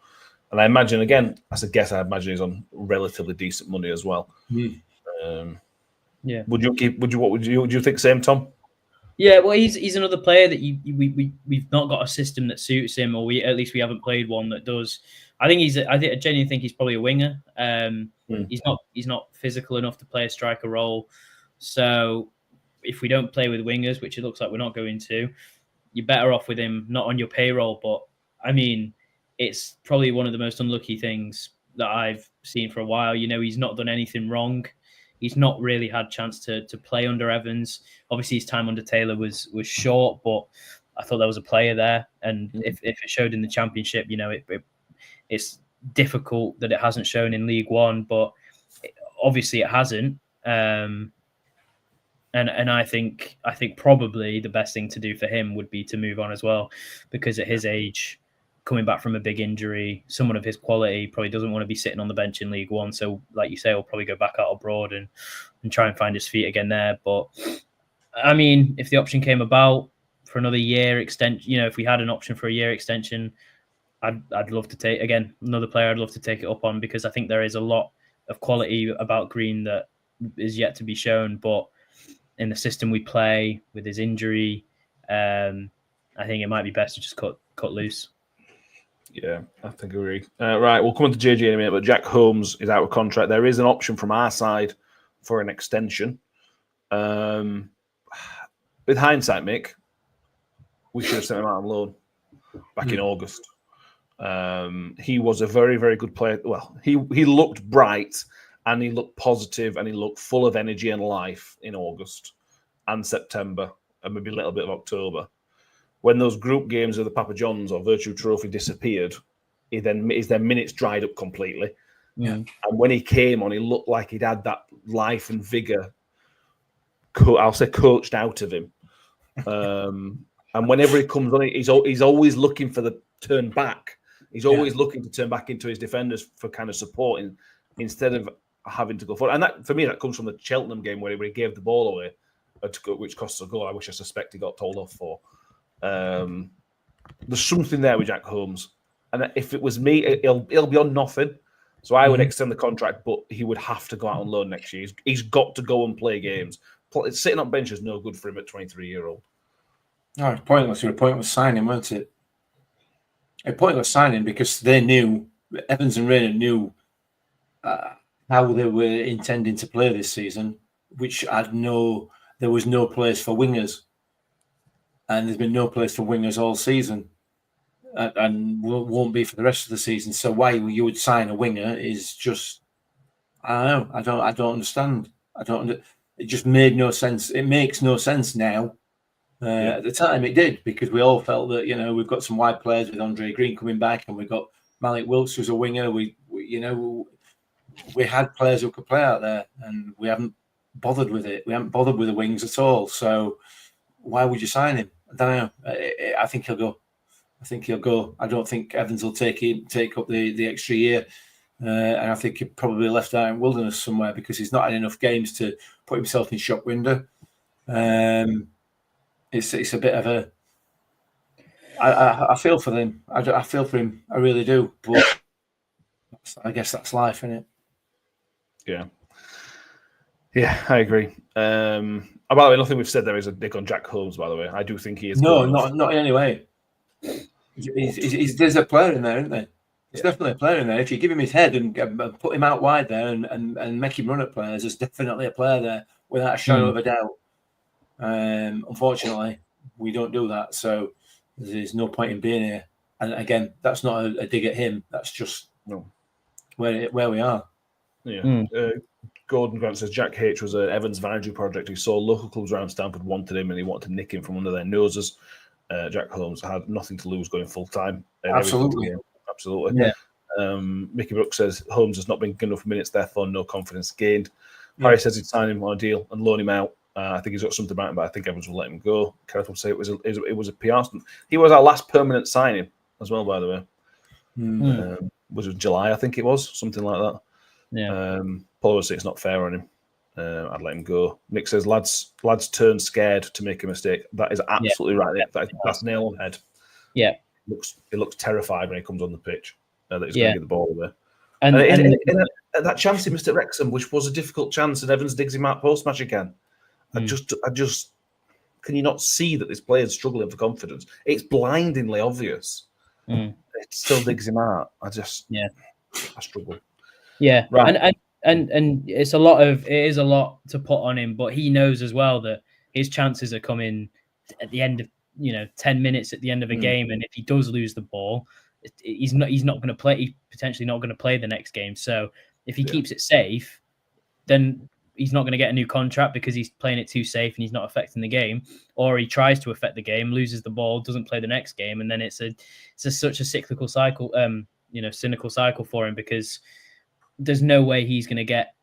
And I imagine, again, as a guess, I imagine he's on relatively decent money as well. Yeah. Would you think same, Tom? Yeah, well, he's another player that we've not got a system that suits him, or at least we haven't played one that does. I genuinely think he's probably a winger. He's not physical enough to play a striker role. So if we don't play with wingers, which it looks like we're not going to, you're better off with him not on your payroll. But I mean, it's probably one of the most unlucky things that I've seen for a while. He's not done anything wrong. He's not really had chance to play under Evans. Obviously, his time under Taylor was short, but I thought there was a player there. And if it showed in the Championship, it's difficult that it hasn't shown in League One, but obviously it hasn't. And I think probably the best thing to do for him would be to move on as well, because at his age, coming back from a big injury, someone of his quality probably doesn't want to be sitting on the bench in League One. So, like you say, he'll probably go back out abroad and try and find his feet again there. But I mean, if the option came about for another year extension, if we had an option for a year extension, I'd love to take, again, another player I'd love to take it up on, because I think there is a lot of quality about Green that is yet to be shown. But in the system we play, with his injury, I think it might be best to just cut loose. Yeah, I think I agree. Right, we'll come on to JJ in a minute, but Jack Holmes is out of contract. There is an option from our side for an extension. With hindsight, Mick, we should have sent him out on loan back in August. He was a very, very good player. Well, he looked bright and he looked positive and he looked full of energy and life in August and September and maybe a little bit of October. When those group games of the Papa John's or Virtue Trophy disappeared, his minutes dried up completely. Yeah. And when he came on, he looked like he'd had that life and vigour, I'll say, coached out of him. And whenever he comes on, he's always looking for the turn back. He's always looking to turn back into his defenders for kind of supporting instead of having to go forward. And that, for me, that comes from the Cheltenham game where he gave the ball away, which cost us a goal. I wish I suspect he got told off for. There's something there with Jack Holmes, and if it was me, he'll be on nothing. So I would extend the contract, but he would have to go out on loan next year. He's got to go and play games. Sitting on bench is no good for him at 23-year-old. No, it's pointless. It was a pointless signing, wasn't it? A pointless signing because they knew, Evans and Rayner knew how they were intending to play this season, which there was no place for wingers. And there's been no place for wingers all season, and won't be for the rest of the season. So why you would sign a winger is just, I don't know. I don't understand. It just made no sense. It makes no sense now. At the time, it did, because we all felt that we've got some wide players with Andre Green coming back, and we've got Malik Wilkes who's a winger. We had players who could play out there, and we haven't bothered with it. We haven't bothered with the wings at all. So why would you sign him? I don't know. I think he'll go. I don't think Evans will take up the extra year, and I think he'll probably left out in wilderness somewhere because he's not had enough games to put himself in shop window. It's a bit of a. I feel for him. I feel for him. I really do. But I guess that's life, isn't it? Yeah, I agree. By the way, nothing we've said there is a dig on Jack Holmes, by the way. I do think he is. No, not in any way. There's a player in there, isn't there? There's definitely a player in there. If you give him his head and put him out wide there and make him run at players, there's definitely a player there without a shadow of a doubt. Unfortunately, we don't do that. So there's no point in being here. And again, that's not a dig at him. That's just where we are. Yeah. Gordon Grant says Jack H was an Evans Vanadu project. He saw local clubs around Stamford wanted him and he wanted to nick him from under their noses. Jack Holmes had nothing to lose going full time. Absolutely. Yeah. Mickey Brooks says Holmes has not been good enough minutes, therefore no confidence gained. Harry says he'd sign him on a deal and loan him out. I think he's got something about him, but I think Evans will let him go. Kenneth will say it was a PR stunt. He was our last permanent signing as well, by the way. Was it July? I think it was something like that. Yeah. Paul would say it's not fair on him. I'd let him go. Nick says lads turn scared to make a mistake. That is absolutely right. That's nail on head. Yeah. It looks terrified when he comes on the pitch that he's going to get the ball away. And that chance he missed at Wrexham, which was a difficult chance, and Evans digs him out post match again. I just can you not see that this player is struggling for confidence? It's blindingly obvious. it still digs him out. I struggle. Yeah, Right. and it is a lot to put on him, but he knows as well that his chances are coming at the end of 10 minutes at the end of a game, and if he does lose the ball, he's not going to play. He's potentially not going to play the next game. So if he keeps it safe, then he's not going to get a new contract because he's playing it too safe and he's not affecting the game. Or he tries to affect the game, loses the ball, doesn't play the next game, and then it's such a cyclical cycle, cynical cycle for him, because there's no way he's going to get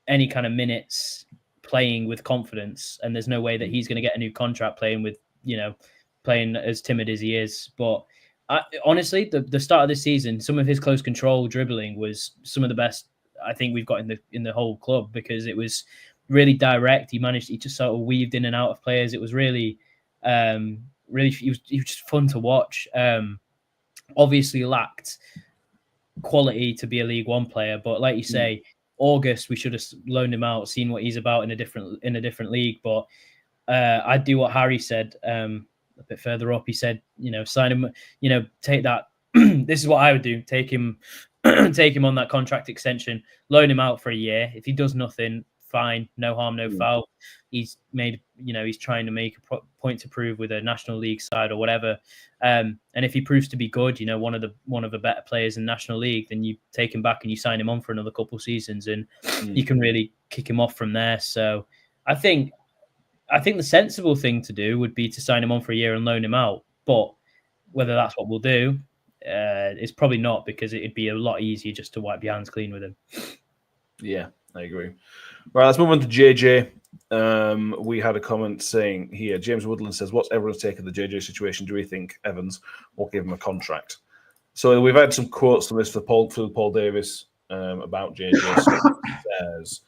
any kind of minutes playing with confidence, and there's no way that he's going to get a new contract playing with, playing as timid as he is. But honestly, the start of this season, some of his close control dribbling was some of the best I think we've got in the whole club, because it was really direct. He just sort of weaved in and out of players. It was really, he was just fun to watch. Obviously lacked quality to be a League One player, but like you say, August we should have loaned him out, seen what he's about in a different league. But I'd do what Harry said a bit further up. He said, sign him, take that. This is what I would do: take him on that contract extension, loan him out for a year. If he does nothing, fine, no harm, no foul. He's made, he's trying to make a point to prove with a National League side or whatever. And if he proves to be good, one of the better players in National League, then you take him back and you sign him on for another couple of seasons, and you can really kick him off from there. So I think the sensible thing to do would be to sign him on for a year and loan him out. But whether that's what we'll do, it's probably not, because it'd be a lot easier just to wipe your hands clean with him. Yeah, I agree. Right, let's move on to JJ. We had a comment saying here, James Woodland says, what's everyone's take of the JJ situation? Do we think Evans will give him a contract? So we've had some quotes from this for Paul Davis about JJ. Says,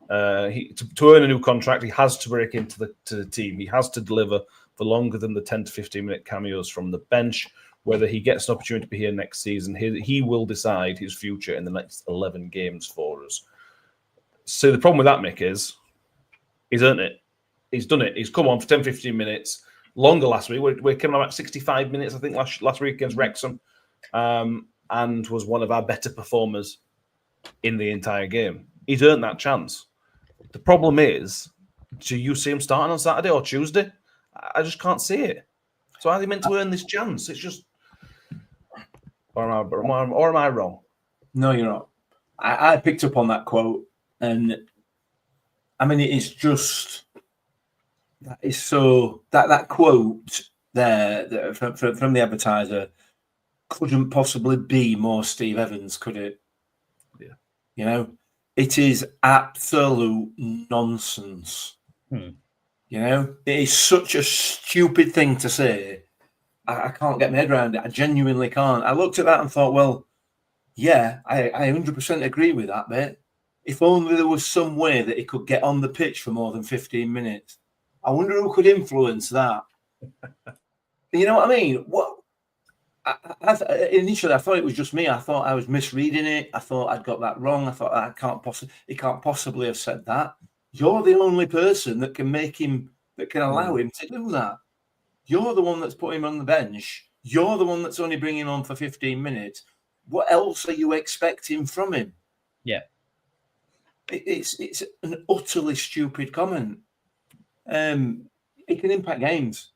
to earn a new contract, he has to break into the team. He has to deliver for longer than the 10 to 15 minute cameos from the bench. Whether he gets an opportunity to be here next season, he will decide his future in the next 11 games for us. So the problem with that, Mick, is he's earned it. He's done it. He's come on for 10, 15 minutes. Longer last week. We're coming on about 65 minutes, I think, last week against Wrexham, and was one of our better performers in the entire game. He's earned that chance. The problem is, do you see him starting on Saturday or Tuesday? I just can't see it. So how are they meant to earn this chance? It's just... Or am I wrong? No, you're not. I picked up on that quote, and I mean, it is just that quote there from the advertiser couldn't possibly be more Steve Evans, could it? Yeah. It is absolute nonsense. It is such a stupid thing to say. I can't get my head around it. I genuinely can't. I looked at that and thought, well, yeah, I 100% agree with that bit. If only there was some way that he could get on the pitch for more than 15 minutes. I wonder who could influence that. You know what I mean? Initially, I thought it was just me. I thought I was misreading it. I thought I'd got that wrong. I thought he can't possibly have said that. You're the only person that can allow him to do that. You're the one that's put him on the bench. You're the one that's only bringing him on for 15 minutes. What else are you expecting from him? Yeah. It's an utterly stupid comment. It can impact games.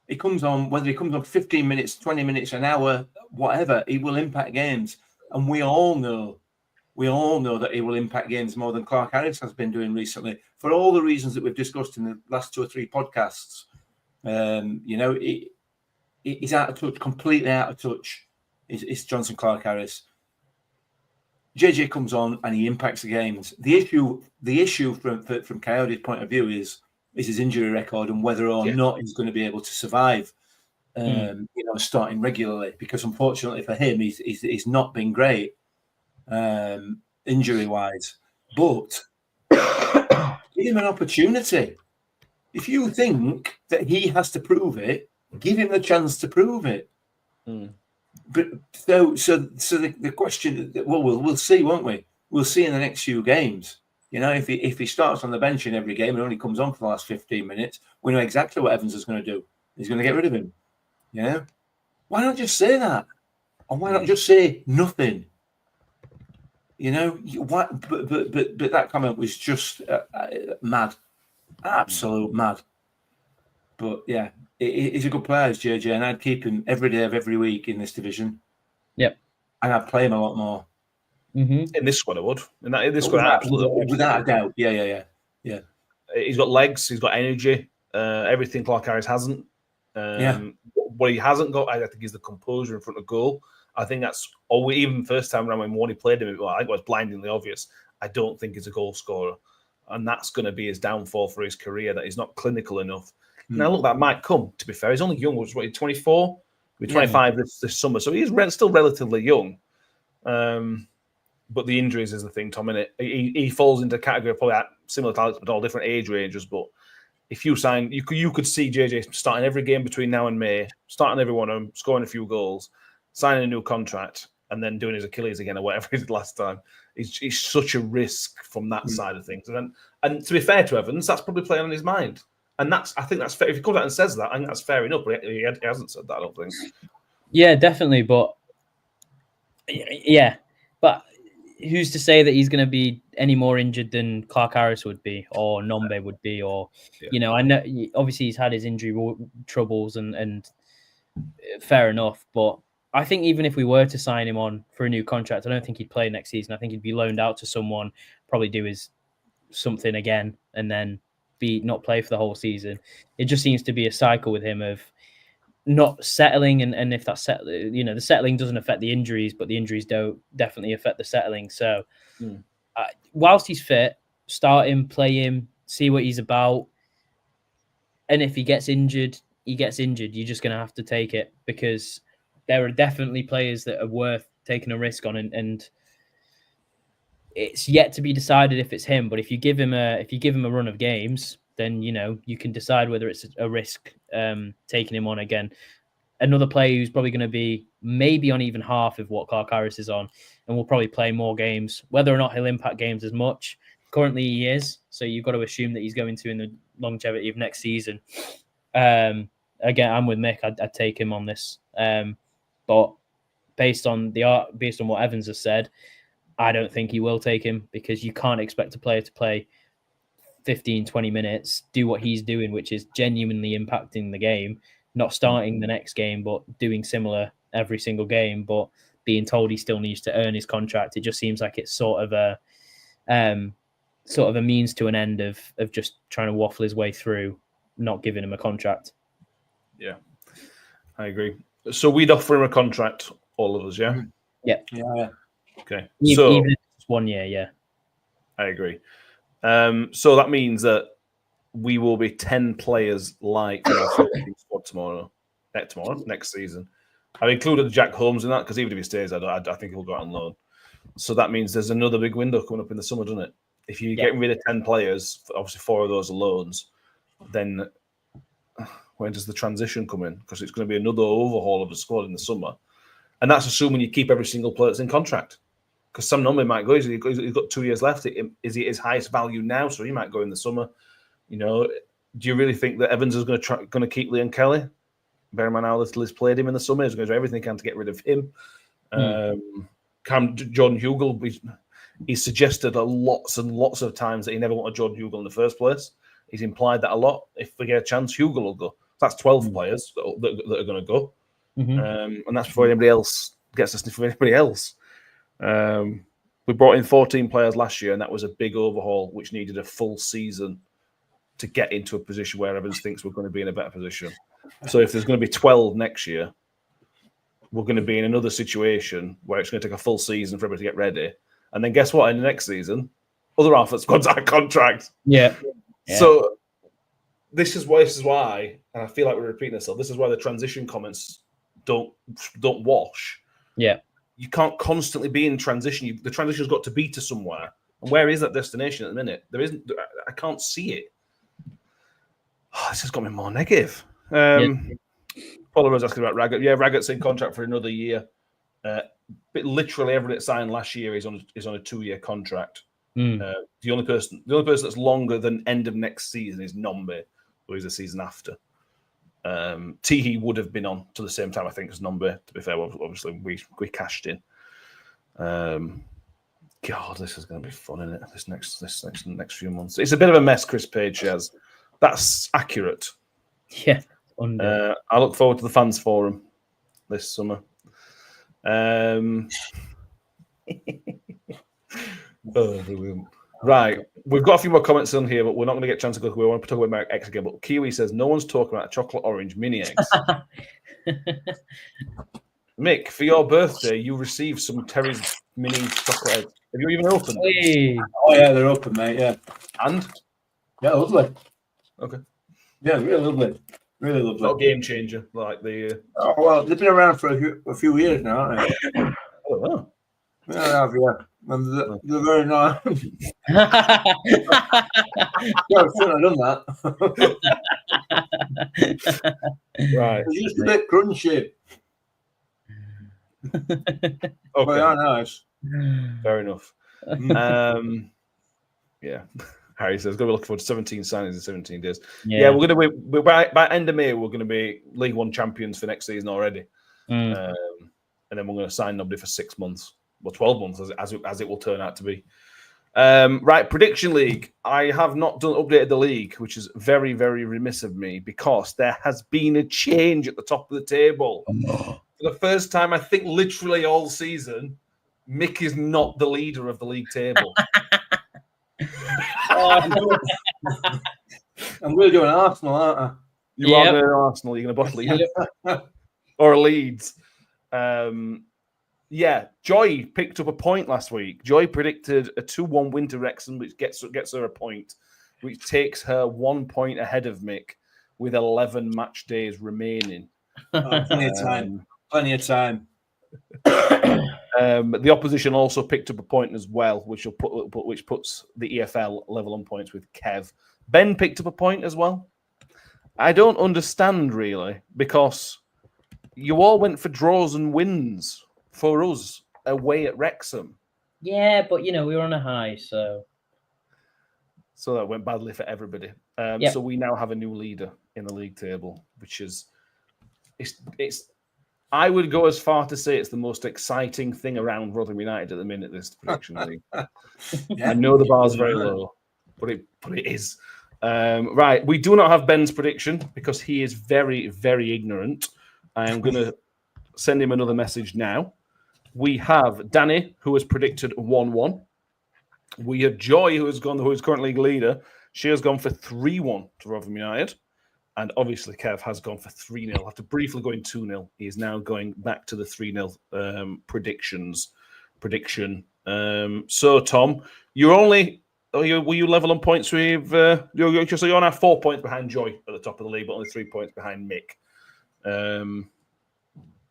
He comes on, whether he comes on 15 minutes, 20 minutes, an hour, whatever, he will impact games. And we all know that he will impact games more than Clark Harris has been doing recently, for all the reasons that we've discussed in the last 2 or 3 podcasts. He's out of touch, completely out of touch. It's Johnson Clark Harris. JJ comes on and he impacts the games. The issue from Coyote's point of view is his injury record and whether or not he's going to be able to survive. Starting regularly, because unfortunately for him, he's not been great injury wise. But give him an opportunity. If you think that he has to prove it, give him the chance to prove it. But so the question, well, we'll see, won't we? We'll see in the next few games. If he starts on the bench in every game and only comes on for the last 15 minutes, we know exactly what Evans is going to do. He's going to get rid of him. Why not just say that? And why not just say nothing? You know, what? But that comment was just mad, absolute mad. But yeah, he's a good player, is JJ, and I'd keep him every day of every week in this division. Yep. And I'd play him a lot more. Mm-hmm. In this squad, I would. In this squad, absolutely. Without a doubt. Yeah. He's got legs. He's got energy. Everything Clark Harris hasn't. What he hasn't got, I think, is the composure in front of goal. I think that's even first time around when he played him, I think it was blindingly obvious. I don't think he's a goal scorer. And that's going to be his downfall for his career, that he's not clinical enough. Now, look, that might come, to be fair. He's only young. He's 24? He'll be 25 this summer. So he's still relatively young. But the injuries is the thing, Tom, innit? He falls into a category of probably similar to Alex, but all different age ranges. But if you sign, you could see JJ starting every game between now and May, starting every one of them, scoring a few goals, signing a new contract, and then doing his Achilles again or whatever he did last time. He's such a risk from that side of things. And to be fair to Evans, that's probably playing on his mind. And I think that's fair. If he comes out and says that, I think that's fair enough. But he hasn't said that, I don't think. Yeah, definitely. But who's to say that he's going to be any more injured than Clark Harris would be, or Nombe would be, or I know obviously he's had his injury troubles, and fair enough. But I think even if we were to sign him on for a new contract, I don't think he'd play next season. I think he'd be loaned out to someone, probably do his something again, and then not play for the whole season. It just seems to be a cycle with him of not settling, and if that's the settling doesn't affect the injuries, but the injuries don't definitely affect the settling. So whilst he's fit, start him, play him, see what he's about, and if he gets injured, he gets injured. You're just going to have to take it, because there are definitely players that are worth taking a risk on, and it's yet to be decided if it's him. But if you give him a run of games, then you can decide whether it's a risk taking him on again. Another player who's probably going to be maybe on even half of what Clark Harris is on, and will probably play more games. Whether or not he'll impact games as much, currently he is. So you've got to assume that he's going to in the longevity of next season. Again, I'm with Mick. I'd take him on this. But based on what Evans has said, I don't think he will take him, because you can't expect a player to play 15, 20 minutes, do what he's doing, which is genuinely impacting the game, not starting the next game, but doing similar every single game, but being told he still needs to earn his contract. It just seems like it's sort of a means to an end of just trying to waffle his way through, not giving him a contract. Yeah, I agree. So we'd offer him a contract, all of us, yeah? Yeah. Okay. Even if it's 1 year, yeah. I agree. So that means that we will be 10 players like our squad next season. I've included Jack Holmes in that, because even if he stays, I think he'll go out on loan. So that means there's another big window coming up in the summer, doesn't it? If you're getting rid of 10 players, obviously 4 of those are loans, then when does the transition come in? Because it's going to be another overhaul of the squad in the summer. And that's assuming you keep every single player that's in contract. Because some number might go, he's got 2 years left. Is he his highest value now? So he might go in the summer. Do you really think that Evans is going to keep Liam Kelly? Bear in mind how little he's played him in the summer. He's going to do everything he can to get rid of him. Jordan Hugill, he's suggested lots and lots of times that he never wanted Jordan Hugill in the first place. He's implied that a lot. If we get a chance, Hugill will go. That's 12 players that are going to go. And that's before anybody else gets a sniff of anybody else. We brought in 14 players last year, and that was a big overhaul, which needed a full season to get into a position where Evans thinks we're going to be in a better position. So if there's going to be 12 next year, we're going to be in another situation where it's going to take a full season for everybody to get ready. And then guess what? In the next season, other half of the squad's out of contract. Yeah. So this is why, and I feel like we're repeating ourselves, this is why the transition comments don't wash. Yeah. You can't constantly be in transition. The transition's got to be to somewhere. And where is that destination at the minute? There isn't. I can't see it. This has got me more negative. Paul was asking about Raggett. Yeah, Raggett's in contract for another year. But literally everyone that signed last year is on a 2-year contract. The only person that's longer than end of next season is Nombe, who is the season after. Teehee would have been on to the same time, I think, as Nombe. To be fair, obviously we cashed in. God, this is going to be fun, isn't it? This next few months. It's a bit of a mess, Chris Page says. That's accurate. Yeah. I look forward to the fans forum this summer. Brilliant. Right, we've got a few more comments on here, but we're not going to get a chance to go. We want to talk about X again. But Kiwi says no one's talking about chocolate orange mini eggs. Mick, for your birthday, you received some Terry's mini chocolate eggs. Have you even opened them? Oh yeah, they're open, mate. Yeah, And yeah, lovely. Okay, Yeah, really lovely. Really lovely. not a game changer like the. Oh, well, they've been around for a few years now, haven't they? Oh, Yeah, and they're very nice. Yeah, I shouldn't have done that. right. It's just a bit crunchy. But Okay. they are nice. Fair enough. Yeah. Harry says, going to be looking forward to 17 signings in 17 days. Yeah, we're going to be by end of May. We're going to be League One champions for next season already, and then we're going to sign nobody for 6 months, well, 12 months as it will turn out to be. Right, prediction league. I have not updated the league, which is very, very remiss of me because there has been a change at the top of the table. For the first time, I think literally all season, Mick is not the leader of the league table. I'm going to do an Arsenal, aren't I? You are going to Arsenal. You're going to bottle Leeds or Leeds. Yeah, Joy picked up a point last week. Joy predicted a 2-1 win to Wrexham, which gets her a point, which takes her 1 point ahead of Mick with 11 match days remaining. Plenty of time. Plenty of time. The opposition also picked up a point as well, which puts the EFL level on points with Kev. Ben picked up a point as well. I don't understand really, because you all went for draws and wins for us away at Wrexham. Yeah, but we were on a high, so that went badly for everybody. So we now have a new leader in the league table, which is it's. I would go as far to say it's the most exciting thing around Rotherham United at the minute. This prediction league. I know the bar's very low, but it is. Right, we do not have Ben's prediction because he is very, very ignorant. I am going to send him another message now. We have Danny, who has predicted 1-1. We have Joy, who is currently leader. She has gone for 3-1 to Rotherham United. And obviously, Kev has gone for 3-0. After briefly going 2-0, he is now going back to the 3-0 prediction. So, Tom, were you level on points with? So you're now 4 points behind Joy at the top of the league, but only 3 points behind Mick.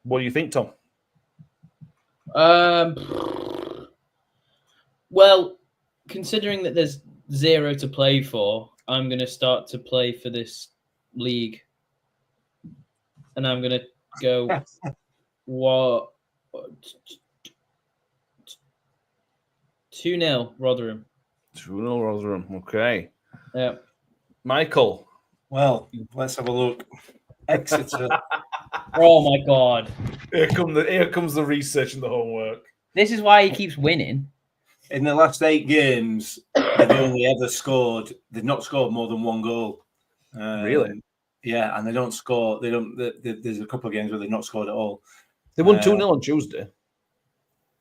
What do you think, Tom? Well, considering that there's 0 to play for, I'm going to start to play for this league, and I'm going to go 2-0 Rotherham. 2-0 Rotherham. Okay. Yeah. Michael. Well, let's have a look. Exeter. Oh my God! Here comes the research and the homework. This is why he keeps winning. In the last 8 games, they've not scored more than 1 goal. Really? Yeah, and they don't score. There's a couple of games where they've not scored at all. They won 2-0 on Tuesday.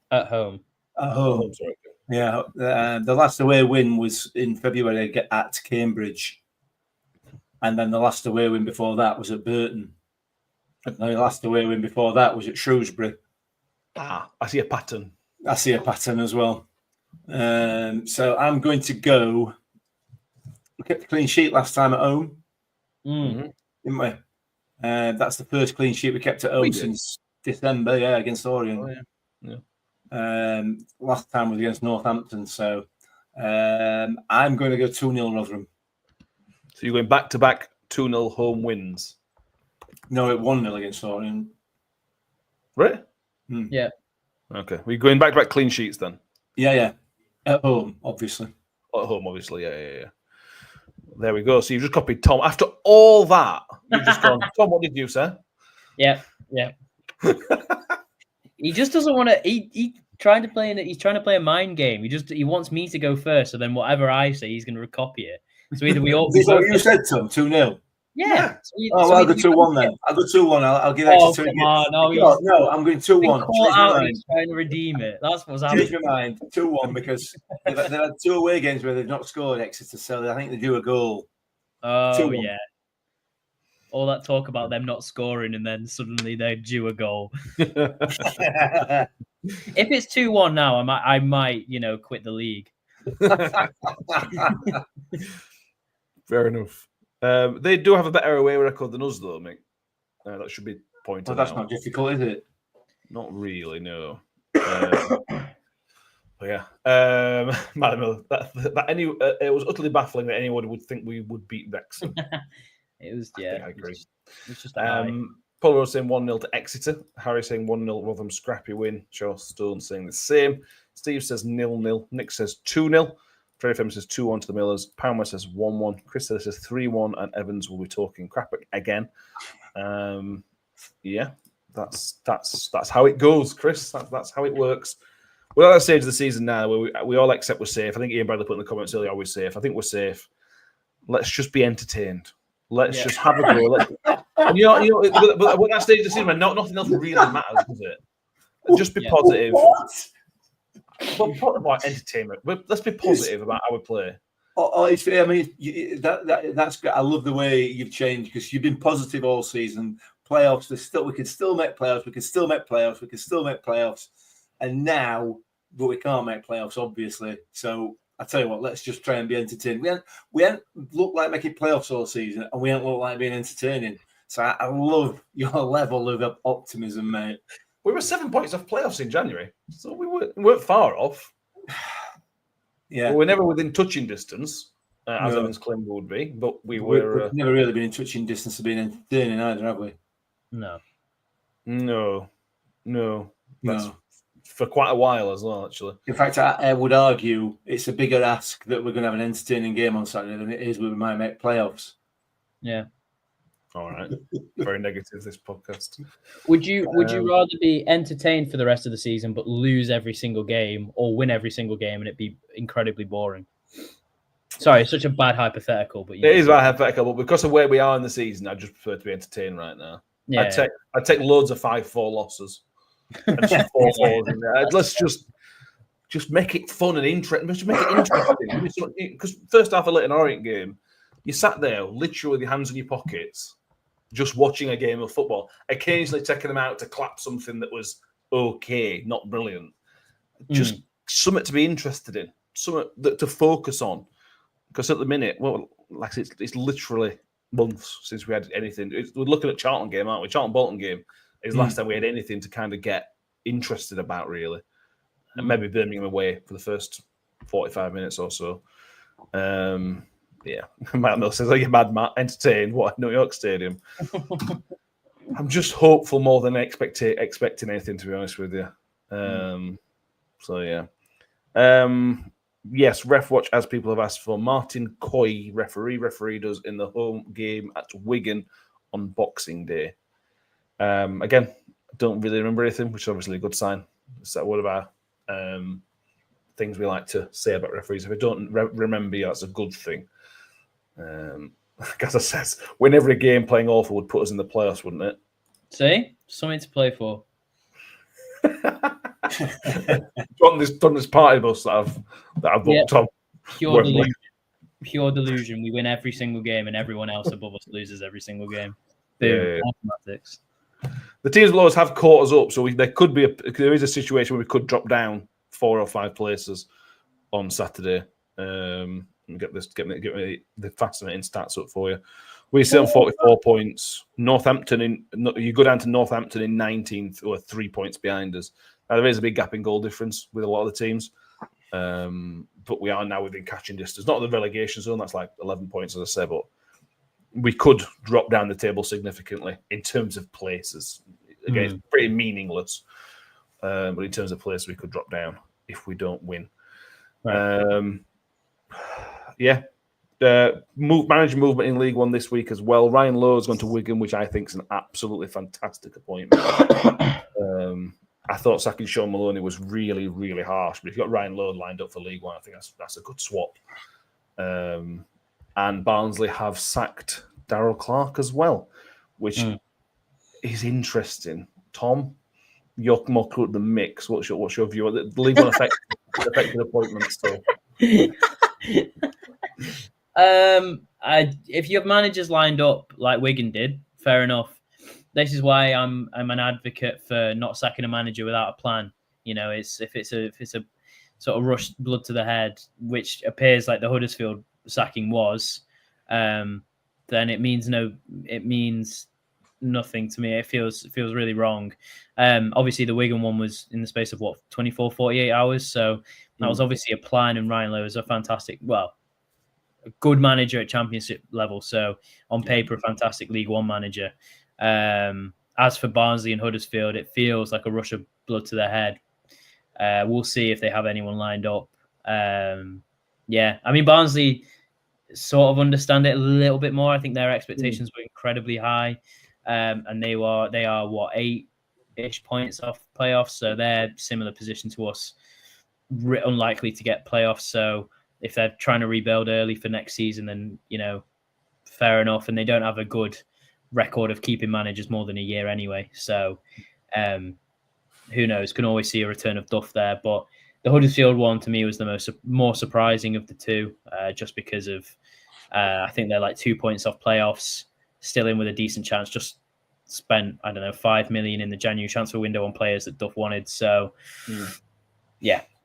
At home. At home. Sorry. Yeah, the last away win was in February at Cambridge. And then the last away win before that was at Burton. And the last away win before that was at Shrewsbury. I see a pattern. I see a pattern as well. So I'm going to go. We kept a clean sheet last time at home, didn't we? That's the first clean sheet we kept at home since December, against Orient. Oh, yeah. Last time was against Northampton. So I'm going to go 2-0 Rotherham. So you're going back-to-back 2-0 home wins? No, it 1-0 against Orient. Right? Yeah. Okay. We're going back-to-back clean sheets then? Yeah. At home, obviously. At home, obviously. Yeah. There we go. So you've just copied Tom. After all that, you've just gone, Tom, what did you say? Yeah. He just doesn't want to. He's trying to play a mind game. He wants me to go first, so then whatever I say, he's going to copy it. So either we all. Is that what you said, Tom? 2-0. Yeah. I'll go 2-1 then. I'll go 2-1. I'll give extra to you. No, I'm going 2-1. He's trying to redeem it. That's what's happening. Change my mind. 2-1 because they've had 2 away games where they've not scored, Exeter, so I think they do a goal. Oh, 2-1. yeah. All that talk about them not scoring and then suddenly they're due a goal. If it's 2-1 now, I might, quit the league. Fair enough. They do have a better away record than us, though, Mick. That should be pointed out. That's not difficult, is it? Not really, no. But yeah, it was utterly baffling that anyone would think we would beat Wrexham. It was, I agree. It was just Paul Rose saying 1-0 to Exeter. Harry saying 1-0 Rotherham scrappy win. Charles Stone saying the same. Steve says 0-0. Nick says 2-0. Freddie Femme says 2-1 to the Millers. Palmer says 1-1. Chris says 3-1, and Evans will be talking crap again. Yeah, that's how it goes, Chris. That's how it works. We're at that stage of the season now where we all accept we're safe. I think Ian Bradley put in the comments earlier, are we safe? I think we're safe. Let's just be entertained. Let's just have a go. But at that stage of the season, nothing else really matters, does it? Just be positive. What entertainment? Let's be positive about how we play. That's great. I love the way you've changed because you've been positive all season. Playoffs, we can still make playoffs. We can still make playoffs. And now, but we can't make playoffs, obviously. So I tell you what, let's just try and be entertaining. We ain't looked like making playoffs all season, and we ain't looked like being entertaining. So I love your level of optimism, mate. We were 7 points off playoffs in January, so we weren't far off. Yeah, we're never within touching distance, as Evans claimed we would be, but we've never really been in touching distance of being entertaining either, have we? No. That's for quite a while as well, actually. In fact, I would argue it's a bigger ask that we're going to have an entertaining game on Saturday than it is we might make playoffs. Yeah. All right. Very negative, this podcast. Would you rather be entertained for the rest of the season but lose every single game or win every single game and it'd be incredibly boring? Sorry, it's such a bad hypothetical. But it is bad hypothetical, but because of where we are in the season, I just prefer to be entertained right now. Yeah. I'd take loads of 5-4 losses. And some 4-4s in there. Let's just make it fun and interesting. Just make it interesting. Because first half of Leighton Orient game, you sat there literally with your hands in your pockets, just watching a game of football, occasionally taking them out to clap something that was okay, not brilliant. Just something to be interested in, something to focus on. Because at the minute, like it's literally months since we had anything. We're looking at Charlton game, aren't we? Charlton-Bolton game is the last time we had anything to kind of get interested about, really. And maybe Birmingham away for the first 45 minutes or so. Yeah, Matt Mill says, "Are you mad, Matt? Entertained? What, New York Stadium?" I'm just hopeful more than expecting anything, to be honest with you. So yeah, yes, ref watch as people have asked for. Martin Coy referee does in the home game at Wigan on Boxing Day. Again, don't really remember anything, which is obviously a good sign. It's that one of our things we like to say about referees. If I don't remember you, that's a good thing. As I says, win every game playing awful would put us in the playoffs, wouldn't it? See? Something to play for. on this party bus that I've booked on. Pure delusion. We win every single game and everyone else above us loses every single game. Boom. Mathematics. The teams below us have caught us up, so there is a situation where we could drop down 4 or 5 places on Saturday. Get me the fascinating stats up for you. We sit on 44 points. You go down to Northampton in 19th, or 3 points behind us. Now there is a big gap in goal difference with a lot of the teams, but we are now within catching distance. Not the relegation zone; that's like 11 points, as I said, but we could drop down the table significantly in terms of places. Again, it's pretty meaningless, but in terms of places, we could drop down if we don't win. Right. Yeah, manager movement in League One this week as well. Ryan Lowe's gone to Wigan, which I think is an absolutely fantastic appointment. I thought sacking Sean Maloney was really, really harsh, but if you've got Ryan Lowe lined up for League One, I think that's a good swap. And Barnsley have sacked Darrell Clark as well, which is interesting. Tom, you're more close than Mix. What's your view? The League One affected appointments still. If you have managers lined up like Wigan did, fair enough. This is why I'm an advocate for not sacking a manager without a plan. You know, if it's a sort of rush blood to the head, which appears like the Huddersfield sacking was, then it means nothing to me. It feels really wrong. Obviously the Wigan one was in the space of 24, 48 hours. So that was obviously a plan, and Ryan Lowe is a good manager at Championship level. So on paper, a fantastic League One manager. As for Barnsley and Huddersfield, it feels like a rush of blood to their head. We'll see if they have anyone lined up. I mean, Barnsley sort of understand it a little bit more. I think their expectations were incredibly high, and they are 8-ish points off playoffs, so they're similar position to us, unlikely to get playoffs. So if they're trying to rebuild early for next season, then fair enough. And they don't have a good record of keeping managers more than a year anyway. So who knows? Can always see a return of Duff there. But the Huddersfield one to me was the more surprising of the two, just because of I think they're like 2 points off playoffs, still in with a decent chance. Just spent $5 million in the January transfer window on players that Duff wanted. So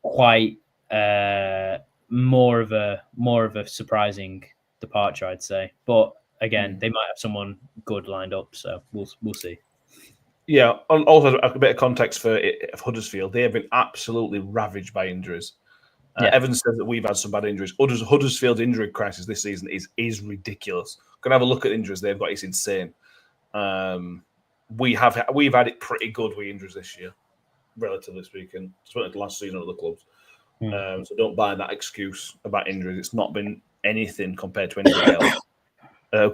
quite more of a surprising departure, I'd say. But again, they might have someone good lined up, so we'll see. Yeah, also a bit of context for Huddersfield. They have been absolutely ravaged by injuries. Evan says that we've had some bad injuries. Huddersfield's injury crisis this season is ridiculous. Go and have a look at injuries they've got. It's insane. We've had it pretty good with injuries this year, relatively speaking. Certainly the last season of the clubs. So don't buy that excuse about injuries. It's not been anything compared to anything else.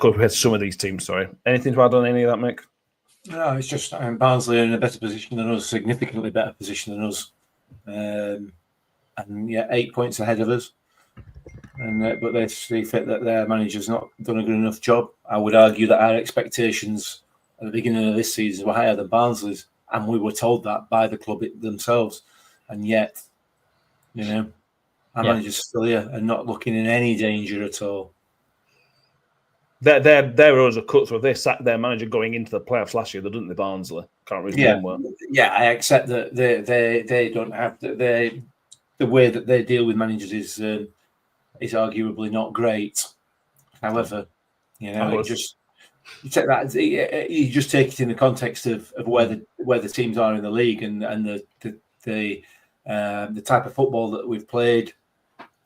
Compared to some of these teams, sorry. Anything to add on any of that, Mick? No, it's just Barnsley are in a better position than us, significantly better position than us. 8 points ahead of us. But they see fit that their manager's not done a good enough job. I would argue that our expectations at the beginning of this season were higher than Barnsley's, and we were told that by the club themselves. And yet, our manager's still here and not looking in any danger at all. Their rows are cut through. They sacked their manager going into the playoffs last year, didn't they, Barnsley? Can't read them well. Yeah, I accept that they don't have the way that they deal with managers is arguably not great. However, you take that. You just take it in the context of where the teams are in the league and the type of football that we've played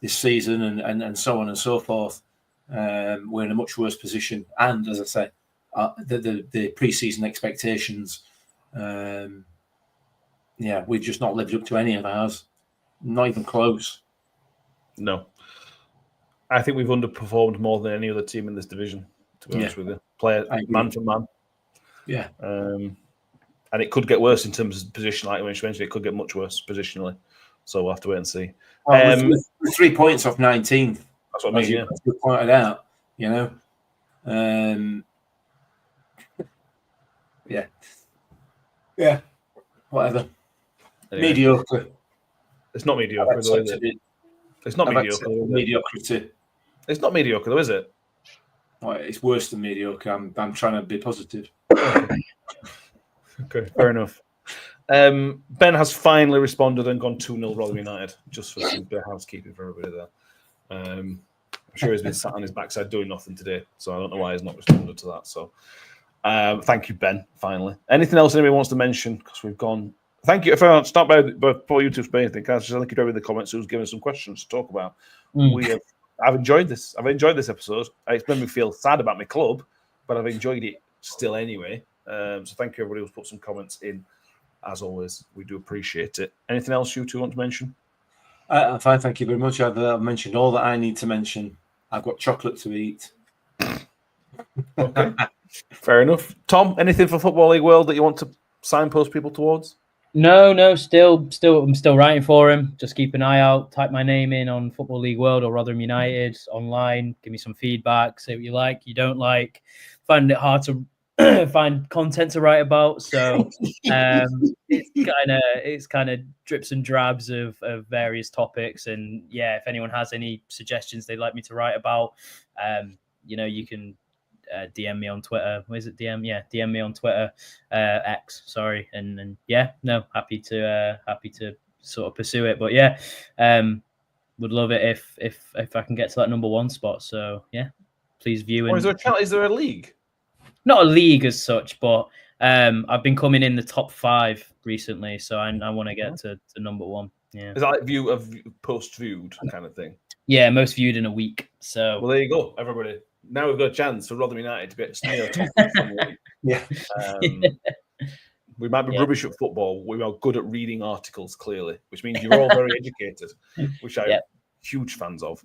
this season and so on and so forth. We're in a much worse position, and as I say, the pre-season expectations, we've just not lived up to any of ours, not even close. No, I think we've underperformed more than any other team in this division. To be honest with you, man for man. Yeah, and it could get worse in terms of position. Like when you mentioned, it could get much worse positionally. So we'll have to wait and see. Well, we're 3 points off 19th. That's what I mean. As you pointed out, whatever. Anyway. Mediocre. It's not mediocre, though, is it? It's not mediocre. Mediocrity. It's not mediocre, though, is it? Well, it's worse than mediocre. I'm trying to be positive. Okay, fair enough. Ben has finally responded and gone 2-0 Rotherham United, just for some bit of housekeeping for everybody there. I'm sure he's been sat on his backside doing nothing today, so I don't know why he's not responded to that. So, thank you, Ben. Finally, anything else anybody wants to mention? Because we've gone. Thank you. If I start by before you two say anything, guys, just thank you to everybody in the comments who's given us some questions to talk about. I've enjoyed this. I've enjoyed this episode. It's made me feel sad about my club, but I've enjoyed it still anyway. So thank you everybody who's put some comments in. As always, we do appreciate it. Anything else you two want to mention? I'm fine, thank you very much. I've mentioned all that I need to mention. I've got chocolate to eat. Okay, fair enough. Tom, anything for Football League World that you want to signpost people towards? No, still, I'm still writing for him. Just keep an eye out. Type my name in on Football League World or Rotherham United online. Give me some feedback. Say what you like, you don't like. Find it hard to find content to write about. So it's kind of drips and drabs of various topics. And yeah, if anyone has any suggestions they'd like me to write about, you can. DM me on Twitter. Where's it? DM? Yeah, DM me on Twitter. X, sorry. And yeah, no, happy to sort of pursue it. But yeah, would love it if I can get to that number 1 spot. So yeah, please view. Or is there a league? Not a league as such, but I've been coming in the top 5 recently, so I want to get to number 1. Yeah, Is that like post viewed kind of thing? Yeah, most viewed in a week. So well, there you go, everybody. Now we've got a chance for Rotherham United to get near top. Yeah. We might be rubbish at football. We are good at reading articles, clearly, which means you're all very educated, which I'm huge fans of.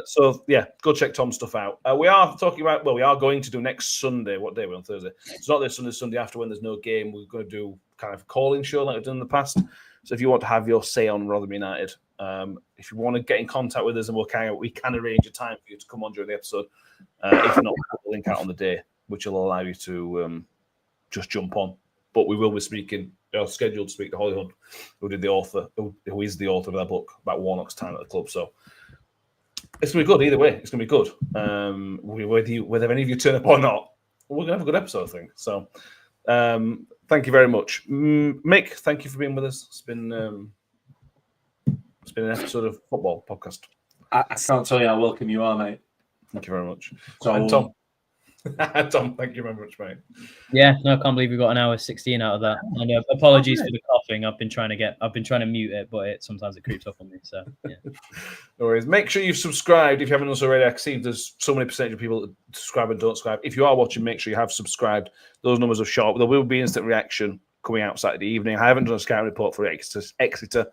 So yeah, go check Tom's stuff out. We are going to do next Sunday. What day are we on? Thursday. It's not this Sunday, Sunday after when there's no game. We're going to do kind of a call-in show like we've done in the past. So if you want to have your say on Rotherham United, if you want to get in contact with us, and we can arrange a time for you to come on during the episode. If not, we'll put the link out on the day, which will allow you to just jump on. But we will be speaking, scheduled to speak to Holly Hunt, who is the author of that book about Warnock's time at the club. So it's going to be good either way. It's going to be good. Whether any of you turn up or not, we're going to have a good episode, I think. So thank you very much. Mick, thank you for being with us. It's been an episode of Football Podcast. I can't tell you how welcome you are, mate. Thank you very much. So, and Tom. Tom, thank you very much, mate. Yeah, no, I can't believe we got an hour 16 out of that. And apologies for the coughing. I've been trying to mute it, but sometimes it creeps up on me. So yeah. No worries. Make sure you've subscribed if you haven't also already. I see there's so many percentage of people that subscribe and don't subscribe. If you are watching, make sure you have subscribed. Those numbers are short. There will be instant reaction coming out Saturday evening. I haven't done a scouting report for Exeter,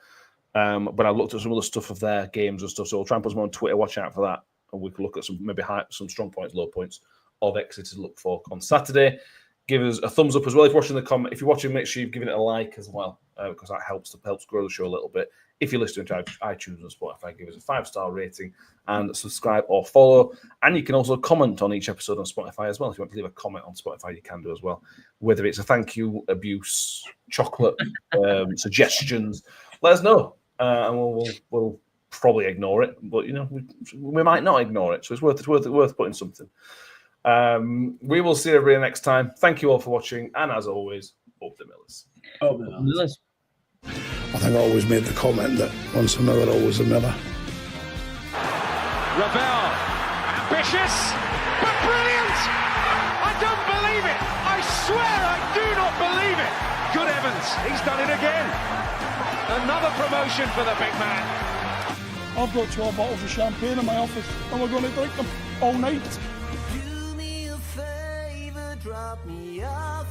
but I looked at some of the stuff of their games and stuff. So we'll try and put them on Twitter. Watch out for that, and we can look at some strong points, low points of Exeter to look for on Saturday. Give us a thumbs up as well if you're watching. Make sure you've given it a like as well, because that helps grow the show a little bit. If you're listening to iTunes and Spotify, give us a 5-star rating and subscribe or follow. And you can also comment on each episode on Spotify as well. If you want to leave a comment on Spotify, you can do as well. Whether it's a thank you, abuse, chocolate, suggestions, let us know, and we'll probably ignore it. But we might not ignore it, so it's worth putting something. We will see everybody next time. Thank you all for watching, and as always, up the Millers. Up the Millers. I think I always made the comment that once a Miller, always a Miller. Ravel, ambitious, but brilliant! I don't believe it! I swear I do not believe it! Good heavens, he's done it again! Another promotion for the big man. I've got 12 bottles of champagne in my office, and we're going to drink them all night. Do me a favor, drop me off